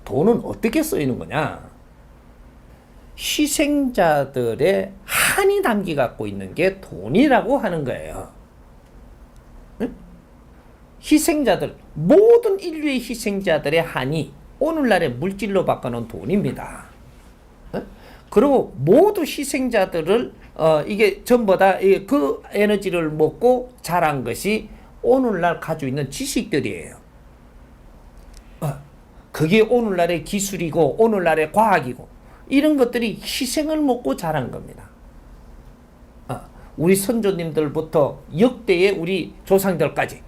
돈은 어떻게 쓰이는 거냐? 희생자들의 한이 담겨 갖고 있는 게 돈이라고 하는 거예요. 응? 희생자들, 모든 인류의 희생자들의 한이 오늘날의 물질로 바꿔놓은 돈입니다. 응? 그리고 모두 희생자들을 이게 전부 다 그 에너지를 먹고 자란 것이 오늘날 가지고 있는 지식들이에요. 그게 오늘날의 기술이고 오늘날의 과학이고 이런 것들이 희생을 먹고 자란 겁니다. 우리 선조님들부터 역대의 우리 조상들까지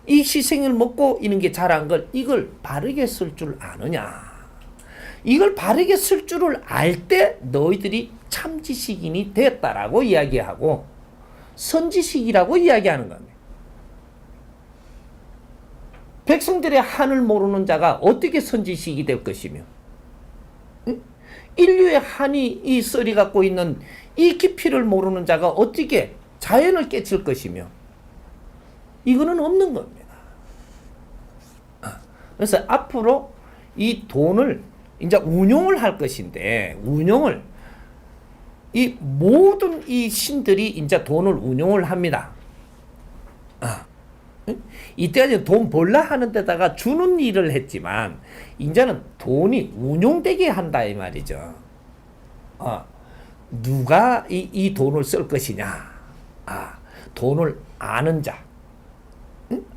이 희생을 먹고 이런 게 자란 걸, 이걸 바르게 쓸 줄 아느냐. 이걸 바르게 쓸 줄을 알 때 너희들이 참 지식인이 됐다라고 이야기하고, 선지식이라고 이야기하는 겁니다. 백성들의 한을 모르는 자가 어떻게 선지식이 될 것이며, 인류의 한이 이 썰이 갖고 있는 이 깊이를 모르는 자가 어떻게 자연을 깨칠 것이며, 이거는 없는 겁니다. 그래서 앞으로 이 돈을 이제 운용을 할 것인데, 운용을 이 모든 이 신들이 이제 돈을 운용을 합니다. 이때까지 돈 벌라 하는 데다가 주는 일을 했지만 이제는 돈이 운용되게 한다 이 말이죠. 누가 이 돈을 쓸 것이냐? 돈을 아는 자,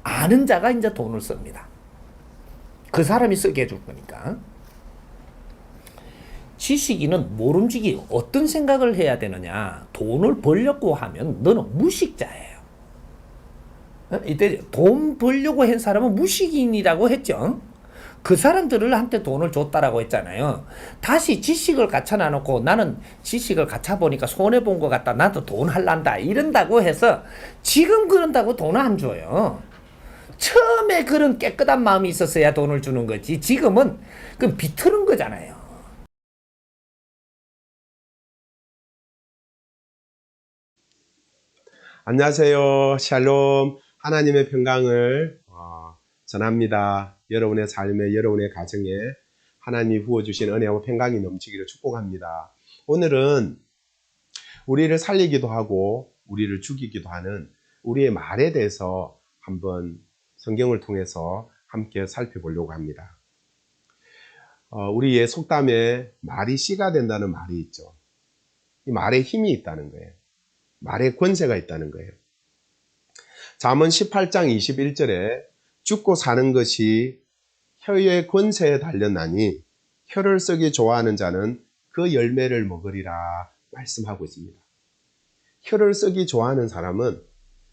아는 자가 이제 돈을 씁니다. 그 사람이 쓰게 해줄 거니까. 지식인은 모름지기 어떤 생각을 해야 되느냐? 돈을 벌려고 하면 너는 무식자예요. 이때 돈 벌려고 한 사람은 무식인이라고 했죠. 그 사람들을 한테 돈을 줬다라고 했잖아요. 다시 지식을 갖춰 놔놓고 나는 지식을 갖춰 보니까 손해 본 것 같다. 나도 돈 할란다. 이런다고 해서 지금 그런다고 돈 안 줘요. 처음에 그런 깨끗한 마음이 있었어야 돈을 주는 거지. 지금은 그 비틀은 거잖아요. 안녕하세요. 샬롬. 하나님의 평강을 전합니다. 여러분의 삶에, 여러분의 가정에 하나님이 부어주신 은혜와 평강이 넘치기를 축복합니다. 오늘은 우리를 살리기도 하고 우리를 죽이기도 하는 우리의 말에 대해서 한번 성경을 통해서 함께 살펴보려고 합니다. 우리의 속담에 말이 씨가 된다는 말이 있죠. 이 말에 힘이 있다는 거예요. 말에 권세가 있다는 거예요. 잠언 18장 21절에 죽고 사는 것이 혀의 권세에 달렸나니 혀를 쓰기 좋아하는 자는 그 열매를 먹으리라 말씀하고 있습니다. 혀를 쓰기 좋아하는 사람은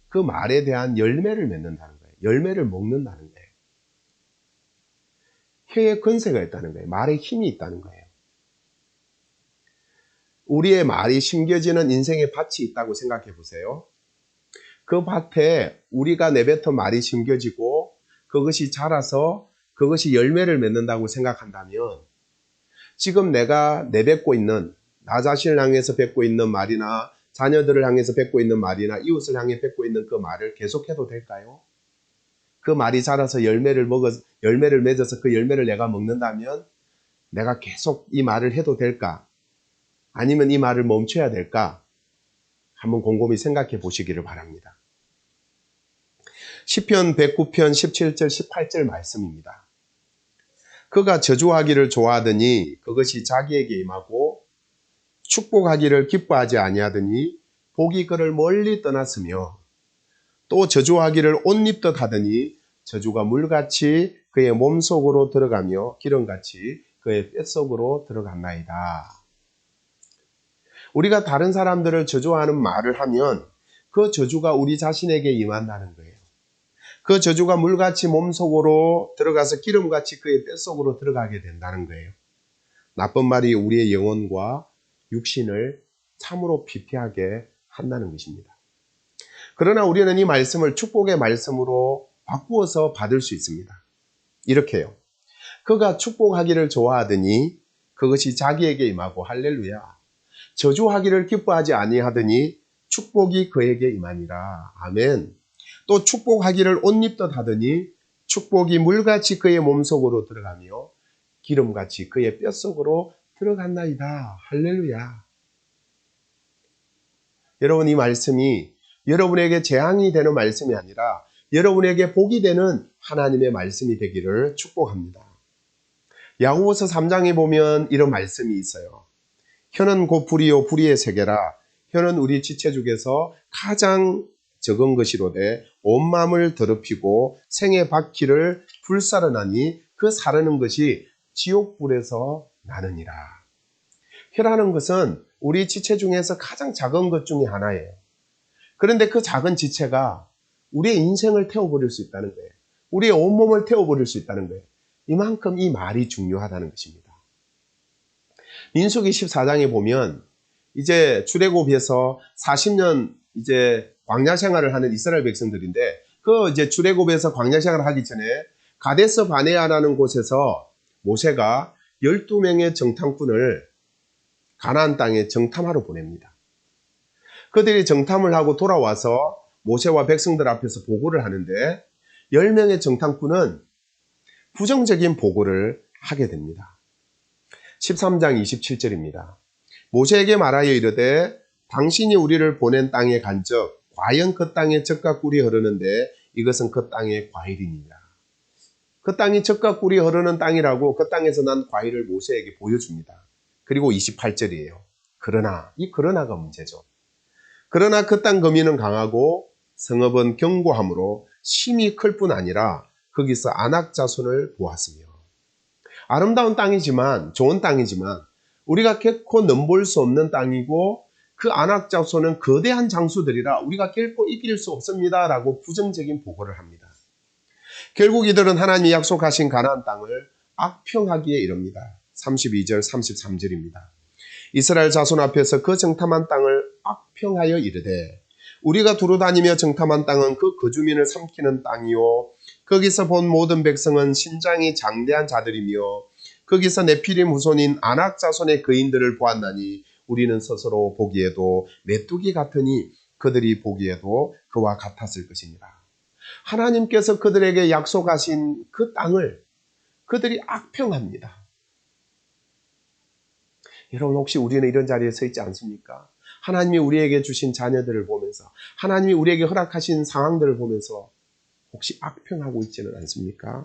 그 말에 대한 열매를 맺는다는 거예요. 열매를 먹는다는 거예요. 혀의 권세가 있다는 거예요. 말에 힘이 있다는 거예요. 우리의 말이 심겨지는 인생의 밭이 있다고 생각해 보세요. 그 밭에 우리가 내뱉은 말이 심겨지고 그것이 자라서 그것이 열매를 맺는다고 생각한다면 지금 내가 내뱉고 있는 나 자신을 향해서 뱉고 있는 말이나 자녀들을 향해서 뱉고 있는 말이나 이웃을 향해 뱉고 있는 그 말을 계속해도 될까요? 그 말이 자라서 열매를 맺어서 그 열매를 내가 먹는다면 내가 계속 이 말을 해도 될까? 아니면 이 말을 멈춰야 될까? 한번 곰곰이 생각해 보시기를 바랍니다. 시편 109편 17절 18절 말씀입니다. 그가 저주하기를 좋아하더니 그것이 자기에게 임하고 축복하기를 기뻐하지 아니하더니 복이 그를 멀리 떠났으며 또 저주하기를 옷 입듯 하더니 저주가 물같이 그의 몸속으로 들어가며 기름같이 그의 뼛속으로 들어갔나이다. 우리가 다른 사람들을 저주하는 말을 하면 그 저주가 우리 자신에게 임한다는 거예요. 그 저주가 물같이 몸속으로 들어가서 기름같이 그의 뼛속으로 들어가게 된다는 거예요. 나쁜 말이 우리의 영혼과 육신을 참으로 피폐하게 한다는 것입니다. 그러나 우리는 이 말씀을 축복의 말씀으로 바꾸어서 받을 수 있습니다. 이렇게요. 그가 축복하기를 좋아하더니 그것이 자기에게 임하고 할렐루야. 저주하기를 기뻐하지 아니하더니 축복이 그에게 임하니라. 아멘. 또 축복하기를 옷 입듯 하더니 축복이 물같이 그의 몸속으로 들어가며 기름같이 그의 뼛속으로 들어갔나이다. 할렐루야. 여러분, 이 말씀이 여러분에게 재앙이 되는 말씀이 아니라 여러분에게 복이 되는 하나님의 말씀이 되기를 축복합니다. 야고보서 3장에 보면 이런 말씀이 있어요. 혀는 곧 불이요 불의의 세계라. 혀는 우리 지체 중에서 가장 적은 것이로되 온 마음을 더럽히고 생의 바퀴를 불사르나니 그 사르는 것이 지옥불에서 나느니라. 혀라는 것은 우리 지체 중에서 가장 작은 것 중에 하나예요. 그런데 그 작은 지체가 우리의 인생을 태워버릴 수 있다는 거예요. 우리의 온몸을 태워버릴 수 있다는 거예요. 이만큼 이 말이 중요하다는 것입니다. 민수기 14장에 보면 이제 출애굽해서 40년 이제 광야 생활을 하는 이스라엘 백성들인데 그 이제 출애굽에서 광야 생활을 하기 전에 가데스 바네아라는 곳에서 모세가 12명의 정탐꾼을 가나안 땅에 정탐하러 보냅니다. 그들이 정탐을 하고 돌아와서 모세와 백성들 앞에서 보고를 하는데 10명의 정탐꾼은 부정적인 보고를 하게 됩니다. 13장 27절입니다. 모세에게 말하여 이르되 당신이 우리를 보낸 땅에 간즉 과연 그 땅에 젖과 꿀이 흐르는데 이것은 그 땅의 과일이니라. 그 땅이 젖과 꿀이 흐르는 땅이라고 그 땅에서 난 과일을 모세에게 보여줍니다. 그리고 28절이에요. 그러나 이 그러나가 문제죠. 그러나 그 땅 거민은 강하고 성읍은 견고함으로 심히 클 뿐 아니라 거기서 아낙 자손을 보았으며 아름다운 땅이지만 좋은 땅이지만 우리가 결코 넘볼 수 없는 땅이고 그 아낙 자손은 거대한 장수들이라 우리가 결코 이길 수 없습니다 라고 부정적인 보고를 합니다. 결국 이들은 하나님이 약속하신 가나안 땅을 악평하기에 이릅니다. 32절 33절입니다. 이스라엘 자손 앞에서 그 정탐한 땅을 악평하여 이르되 우리가 두루 다니며 정탐한 땅은 그 거주민을 삼키는 땅이요 거기서 본 모든 백성은 신장이 장대한 자들이며 거기서 네피림 후손인 아낙 자손의 거인들을 보았나니 우리는 스스로 보기에도 메뚜기 같으니 그들이 보기에도 그와 같았을 것이니라. 하나님께서 그들에게 약속하신 그 땅을 그들이 악평합니다. 여러분 혹시 우리는 이런 자리에 서 있지 않습니까? 하나님이 우리에게 주신 자녀들을 보면서 하나님이 우리에게 허락하신 상황들을 보면서 혹시 악평하고 있지는 않습니까?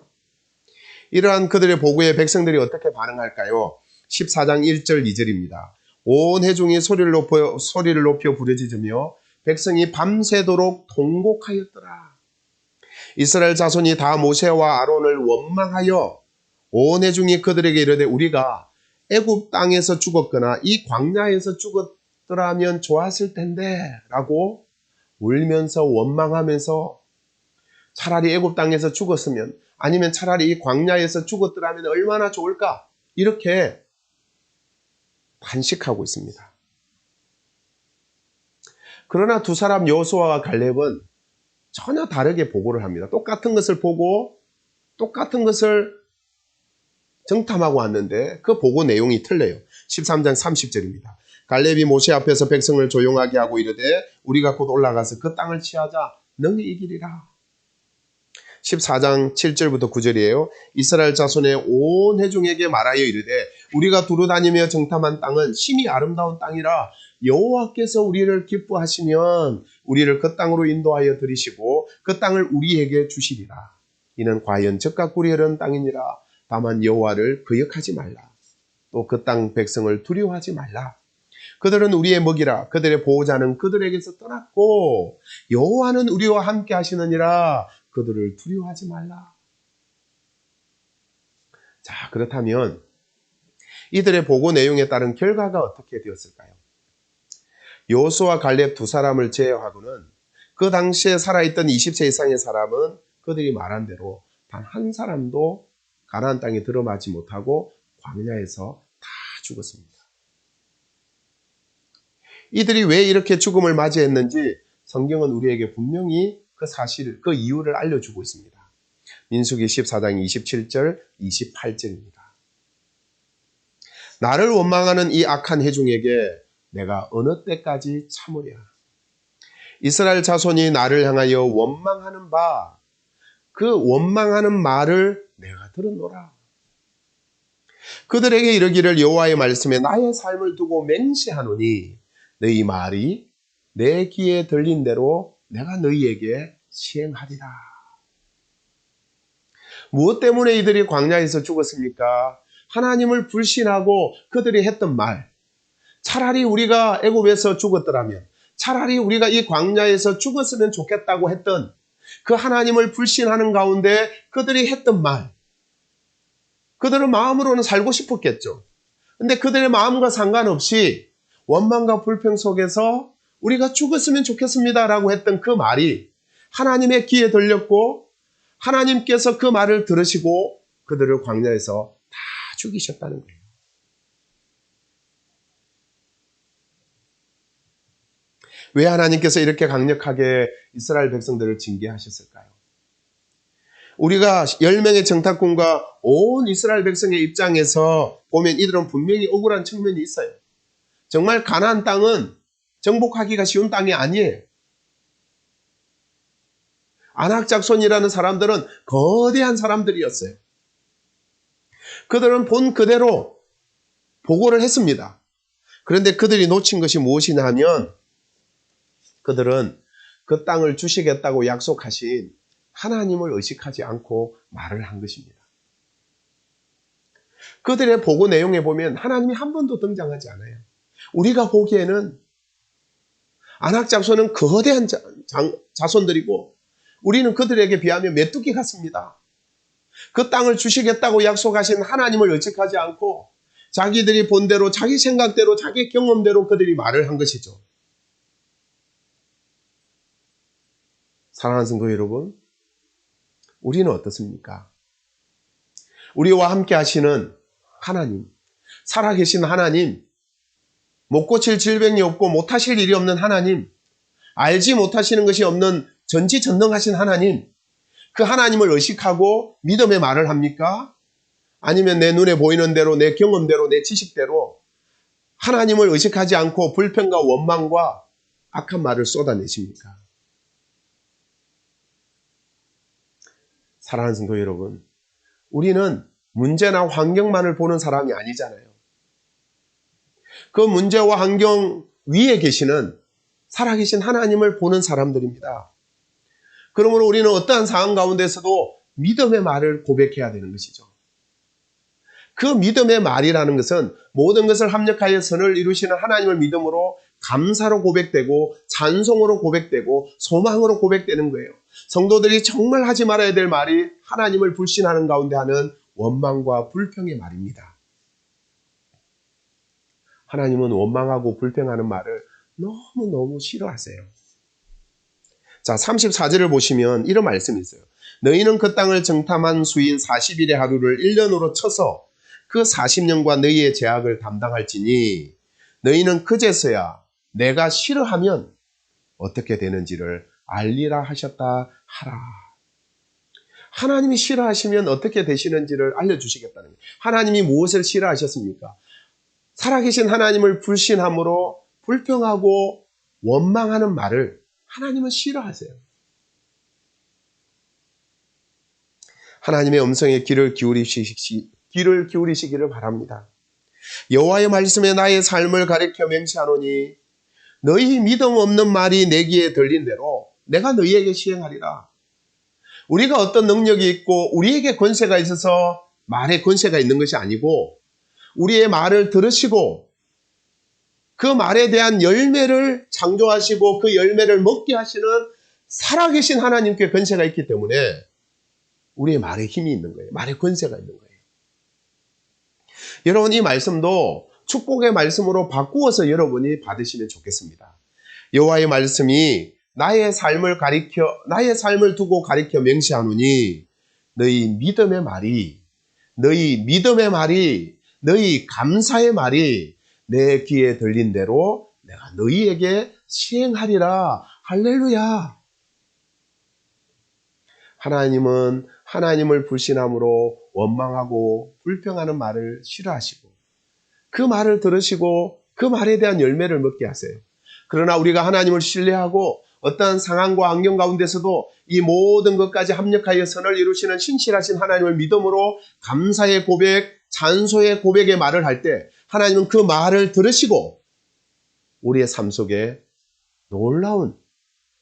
이러한 그들의 보고에 백성들이 어떻게 반응할까요? 14장 1절 2절입니다. 온 회중이 소리를 높여 부르짖으며 백성이 밤새도록 통곡하였더라. 이스라엘 자손이 다 모세와 아론을 원망하여 온 회중이 그들에게 이르되 우리가 애굽 땅에서 죽었거나 이 광야에서 죽었더라면 좋았을 텐데 라고 울면서 원망하면서 차라리 애굽 땅에서 죽었으면 아니면 차라리 이 광야에서 죽었더라면 얼마나 좋을까 이렇게 탄식하고 있습니다. 그러나 두 사람 여호수아와 갈렙은 전혀 다르게 보고를 합니다. 똑같은 것을 보고 똑같은 것을 정탐하고 왔는데 그 보고 내용이 틀려요. 13장 30절입니다. 갈렙이 모세 앞에서 백성을 조용하게 하고 이르되 우리가 곧 올라가서 그 땅을 취하자 능히 이기리라. 14장 7절부터 9절이에요. 이스라엘 자손의 온 회중에게 말하여 이르되 우리가 두루 다니며 정탐한 땅은 심히 아름다운 땅이라 여호와께서 우리를 기뻐하시면 우리를 그 땅으로 인도하여 들이시고 그 땅을 우리에게 주시리라. 이는 과연 젖과 꿀이 흐르는 땅이니라. 다만 여호와를 거역하지 말라. 또 그 땅 백성을 두려워하지 말라. 그들은 우리의 먹이라. 그들의 보호자는 그들에게서 떠났고 여호와는 우리와 함께 하시느니라. 그들을 두려워하지 말라. 자, 그렇다면 이들의 보고 내용에 따른 결과가 어떻게 되었을까요? 여호수아 갈렙 두 사람을 제외하고는 그 당시에 살아있던 20세 이상의 사람은 그들이 말한 대로 단 한 사람도 가나안 땅에 들어가지 못하고 광야에서 다 죽었습니다. 이들이 왜 이렇게 죽음을 맞이했는지 성경은 우리에게 분명히 그 사실, 그 이유를 알려주고 있습니다. 민수기 14장 27절, 28절입니다. 나를 원망하는 이 악한 회중에게 내가 어느 때까지 참으랴. 이스라엘 자손이 나를 향하여 원망하는 바, 그 원망하는 말을 내가 들었노라. 그들에게 이르기를 여호와의 말씀에 나의 삶을 두고 맹세하노니 너희 말이 내 귀에 들린 대로 내가 너희에게 시행하리라. 무엇 때문에 이들이 광야에서 죽었습니까? 하나님을 불신하고 그들이 했던 말, 차라리 우리가 애굽에서 죽었더라면, 차라리 우리가 이 광야에서 죽었으면 좋겠다고 했던 그 하나님을 불신하는 가운데 그들이 했던 말, 그들은 마음으로는 살고 싶었겠죠. 근데 그들의 마음과 상관없이 원망과 불평 속에서 우리가 죽었으면 좋겠습니다라고 했던 그 말이 하나님의 귀에 들렸고 하나님께서 그 말을 들으시고 그들을 광야에서 다 죽이셨다는 거예요. 왜 하나님께서 이렇게 강력하게 이스라엘 백성들을 징계하셨을까요? 우리가 10명의 정탐꾼과 온 이스라엘 백성의 입장에서 보면 이들은 분명히 억울한 측면이 있어요. 정말 가나안 땅은 정복하기가 쉬운 땅이 아니에요. 아낙작손이라는 사람들은 거대한 사람들이었어요. 그들은 본 그대로 보고를 했습니다. 그런데 그들이 놓친 것이 무엇이냐 하면 그들은 그 땅을 주시겠다고 약속하신 하나님을 의식하지 않고 말을 한 것입니다. 그들의 보고 내용에 보면 하나님이 한 번도 등장하지 않아요. 우리가 보기에는 아낙작손은 거대한 자손들이고 우리는 그들에게 비하면 메뚜기 같습니다. 그 땅을 주시겠다고 약속하신 하나님을 의식하지 않고 자기들이 본대로 자기 생각대로 자기 경험대로 그들이 말을 한 것이죠. 사랑하는 성도 여러분, 우리는 어떻습니까? 우리와 함께 하시는 하나님, 살아계신 하나님, 못 고칠 질병이 없고 못하실 일이 없는 하나님, 알지 못하시는 것이 없는 전지전능하신 하나님, 그 하나님을 의식하고 믿음의 말을 합니까? 아니면 내 눈에 보이는 대로, 내 경험대로, 내 지식대로 하나님을 의식하지 않고 불평과 원망과 악한 말을 쏟아내십니까? 사랑하는 성도 여러분, 우리는 문제나 환경만을 보는 사람이 아니잖아요. 그 문제와 환경 위에 계시는 살아계신 하나님을 보는 사람들입니다. 그러므로 우리는 어떠한 상황 가운데서도 믿음의 말을 고백해야 되는 것이죠. 그 믿음의 말이라는 것은 모든 것을 합력하여 선을 이루시는 하나님을 믿음으로 감사로 고백되고 찬송으로 고백되고 소망으로 고백되는 거예요. 성도들이 정말 하지 말아야 될 말이 하나님을 불신하는 가운데 하는 원망과 불평의 말입니다. 하나님은 원망하고 불평하는 말을 너무너무 싫어하세요. 자, 34절을 보시면 이런 말씀이 있어요. 너희는 그 땅을 정탐한 수인 40일의 하루를 1년으로 쳐서 그 40년과 너희의 죄악을 담당할지니 너희는 그제서야 내가 싫어하면 어떻게 되는지를 알리라 하셨다 하라. 하나님이 싫어하시면 어떻게 되시는지를 알려주시겠다는 거예요. 하나님이 무엇을 싫어하셨습니까? 살아계신 하나님을 불신함으로 불평하고 원망하는 말을 하나님은 싫어하세요. 하나님의 음성에 귀를 기울이시기를 바랍니다. 여호와의 말씀에 나의 삶을 가리켜 맹세하노니 너희 믿음 없는 말이 내 귀에 들린 대로 내가 너희에게 시행하리라. 우리가 어떤 능력이 있고 우리에게 권세가 있어서 말에 권세가 있는 것이 아니고 우리의 말을 들으시고 그 말에 대한 열매를 창조하시고 그 열매를 먹게 하시는 살아계신 하나님께 권세가 있기 때문에 우리의 말에 힘이 있는 거예요. 말에 권세가 있는 거예요. 여러분, 이 말씀도 축복의 말씀으로 바꾸어서 여러분이 받으시면 좋겠습니다. 여호와의 말씀이 나의 삶을 두고 가리켜 맹세하노니 너희 믿음의 말이 너희 감사의 말이 내 귀에 들린 대로 내가 너희에게 시행하리라. 할렐루야. 하나님은 하나님을 불신함으로 원망하고 불평하는 말을 싫어하시고 그 말을 들으시고 그 말에 대한 열매를 먹게 하세요. 그러나 우리가 하나님을 신뢰하고 어떠한 상황과 환경 가운데서도 이 모든 것까지 합력하여 선을 이루시는 신실하신 하나님을 믿음으로 감사의 고백, 찬송의 고백의 말을 할 때 하나님은 그 말을 들으시고 우리의 삶 속에 놀라운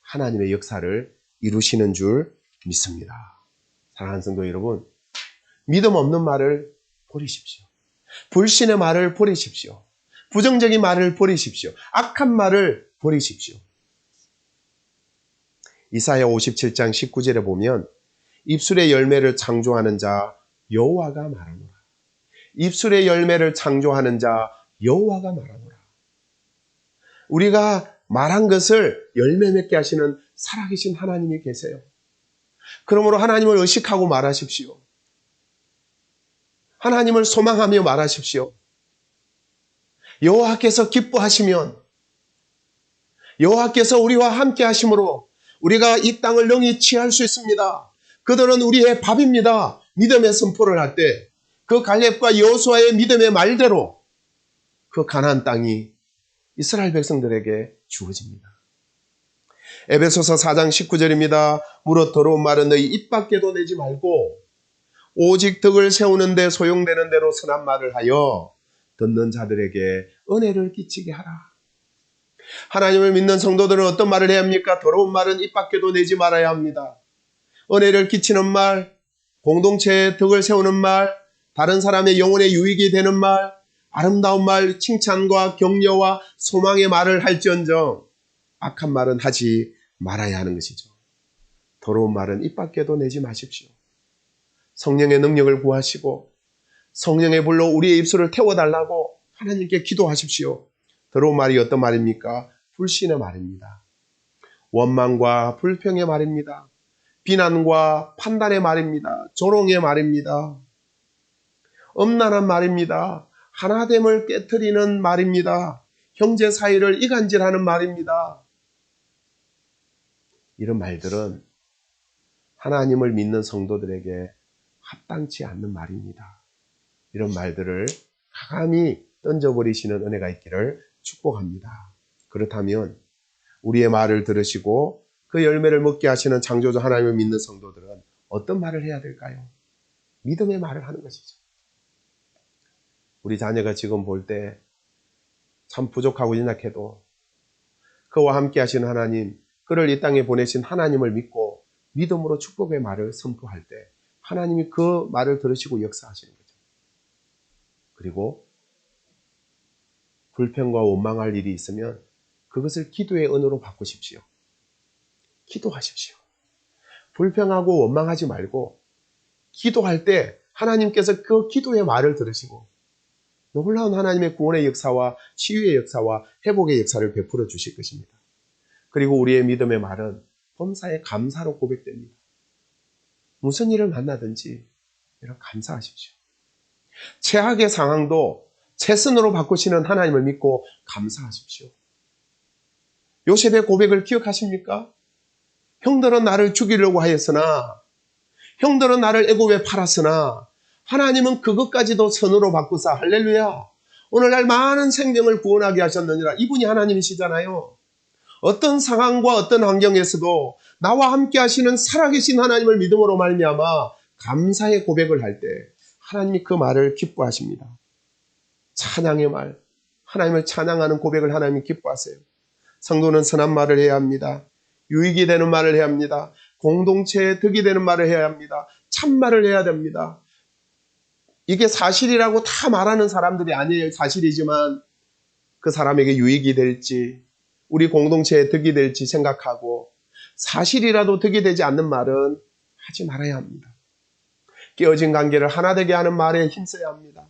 하나님의 역사를 이루시는 줄 믿습니다. 사랑하는 성도 여러분, 믿음 없는 말을 버리십시오. 불신의 말을 버리십시오. 부정적인 말을 버리십시오. 악한 말을 버리십시오. 이사야 57장 19절에 보면 입술의 열매를 창조하는 자 여호와가 말하노라. 입술의 열매를 창조하는 자 여호와가 말하노라. 우리가 말한 것을 열매 맺게 하시는 살아계신 하나님이 계세요. 그러므로 하나님을 의식하고 말하십시오. 하나님을 소망하며 말하십시오. 여호와께서 기뻐하시면 여호와께서 우리와 함께 하심으로 우리가 이 땅을 능히 취할 수 있습니다. 그들은 우리의 밥입니다. 믿음의 선포를 할 때 그 갈렙과 여호수아의 믿음의 말대로 그 가나안 땅이 이스라엘 백성들에게 주어집니다. 에베소서 4장 19절입니다. 무릇 더러운 말은 너희 입 밖에도 내지 말고 오직 덕을 세우는 데 소용되는 대로 선한 말을 하여 듣는 자들에게 은혜를 끼치게 하라. 하나님을 믿는 성도들은 어떤 말을 해야 합니까? 더러운 말은 입 밖에도 내지 말아야 합니다. 은혜를 끼치는 말, 공동체의 덕을 세우는 말, 다른 사람의 영혼에 유익이 되는 말, 아름다운 말, 칭찬과 격려와 소망의 말을 할지언정 악한 말은 하지 말아야 하는 것이죠. 더러운 말은 입 밖에도 내지 마십시오. 성령의 능력을 구하시고 성령의 불로 우리의 입술을 태워달라고 하나님께 기도하십시오. 더러운 말이 어떤 말입니까? 불신의 말입니다. 원망과 불평의 말입니다. 비난과 판단의 말입니다. 조롱의 말입니다. 엄란한 말입니다. 하나됨을 깨트리는 말입니다. 형제 사이를 이간질하는 말입니다. 이런 말들은 하나님을 믿는 성도들에게 합당치 않는 말입니다. 이런 말들을 가감히 던져버리시는 은혜가 있기를 축복합니다. 그렇다면 우리의 말을 들으시고 그 열매를 먹게 하시는 창조주 하나님을 믿는 성도들은 어떤 말을 해야 될까요? 믿음의 말을 하는 것이죠. 우리 자녀가 지금 볼 때 참 부족하고 연약해도 그와 함께 하시는 하나님, 그를 이 땅에 보내신 하나님을 믿고 믿음으로 축복의 말을 선포할 때 하나님이 그 말을 들으시고 역사하시는 거죠. 그리고 불평과 원망할 일이 있으면 그것을 기도의 은으로 바꾸십시오. 기도하십시오. 불평하고 원망하지 말고 기도할 때 하나님께서 그 기도의 말을 들으시고 놀라운 하나님의 구원의 역사와 치유의 역사와 회복의 역사를 베풀어 주실 것입니다. 그리고 우리의 믿음의 말은 범사에 감사로 고백됩니다. 무슨 일을 만나든지 여러분 감사하십시오. 최악의 상황도 최선으로 바꾸시는 하나님을 믿고 감사하십시오. 요셉의 고백을 기억하십니까? 형들은 나를 죽이려고 하였으나, 형들은 나를 애굽에 팔았으나 하나님은 그것까지도 선으로 바꾸사 할렐루야. 오늘날 많은 생명을 구원하게 하셨느니라. 이분이 하나님이시잖아요. 어떤 상황과 어떤 환경에서도 나와 함께 하시는 살아계신 하나님을 믿음으로 말미암아 감사의 고백을 할 때 하나님이 그 말을 기뻐하십니다. 찬양의 말, 하나님을 찬양하는 고백을 하나님이 기뻐하세요. 성도는 선한 말을 해야 합니다. 유익이 되는 말을 해야 합니다. 공동체에 득이 되는 말을 해야 합니다. 참말을 해야 됩니다. 이게 사실이라고 다 말하는 사람들이 아니에요. 사실이지만 그 사람에게 유익이 될지 우리 공동체에 득이 될지 생각하고 사실이라도 득이 되지 않는 말은 하지 말아야 합니다. 깨어진 관계를 하나 되게 하는 말에 힘써야 합니다.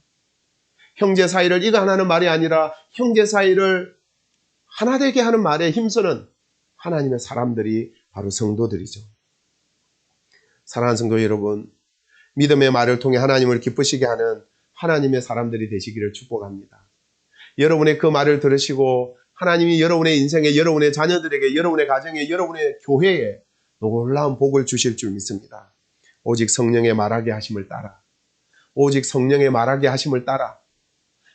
형제 사이를 이간하는 말이 아니라 형제 사이를 하나 되게 하는 말에 힘쓰는 하나님의 사람들이 바로 성도들이죠. 사랑하는 성도 여러분, 믿음의 말을 통해 하나님을 기쁘시게 하는 하나님의 사람들이 되시기를 축복합니다. 여러분의 그 말을 들으시고 하나님이 여러분의 인생에, 여러분의 자녀들에게, 여러분의 가정에, 여러분의 교회에 놀라운 복을 주실 줄 믿습니다. 오직 성령의 말하게 하심을 따라, 오직 성령의 말하게 하심을 따라,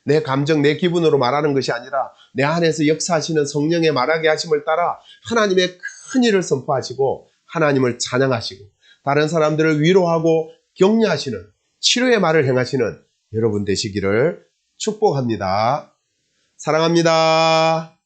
내 감정, 내 기분으로 말하는 것이 아니라 내 안에서 역사하시는 성령의 말하게 하심을 따라 하나님의 큰 일을 선포하시고 하나님을 찬양하시고 다른 사람들을 위로하고 격려하시는 치료의 말을 행하시는 여러분 되시기를 축복합니다. 사랑합니다.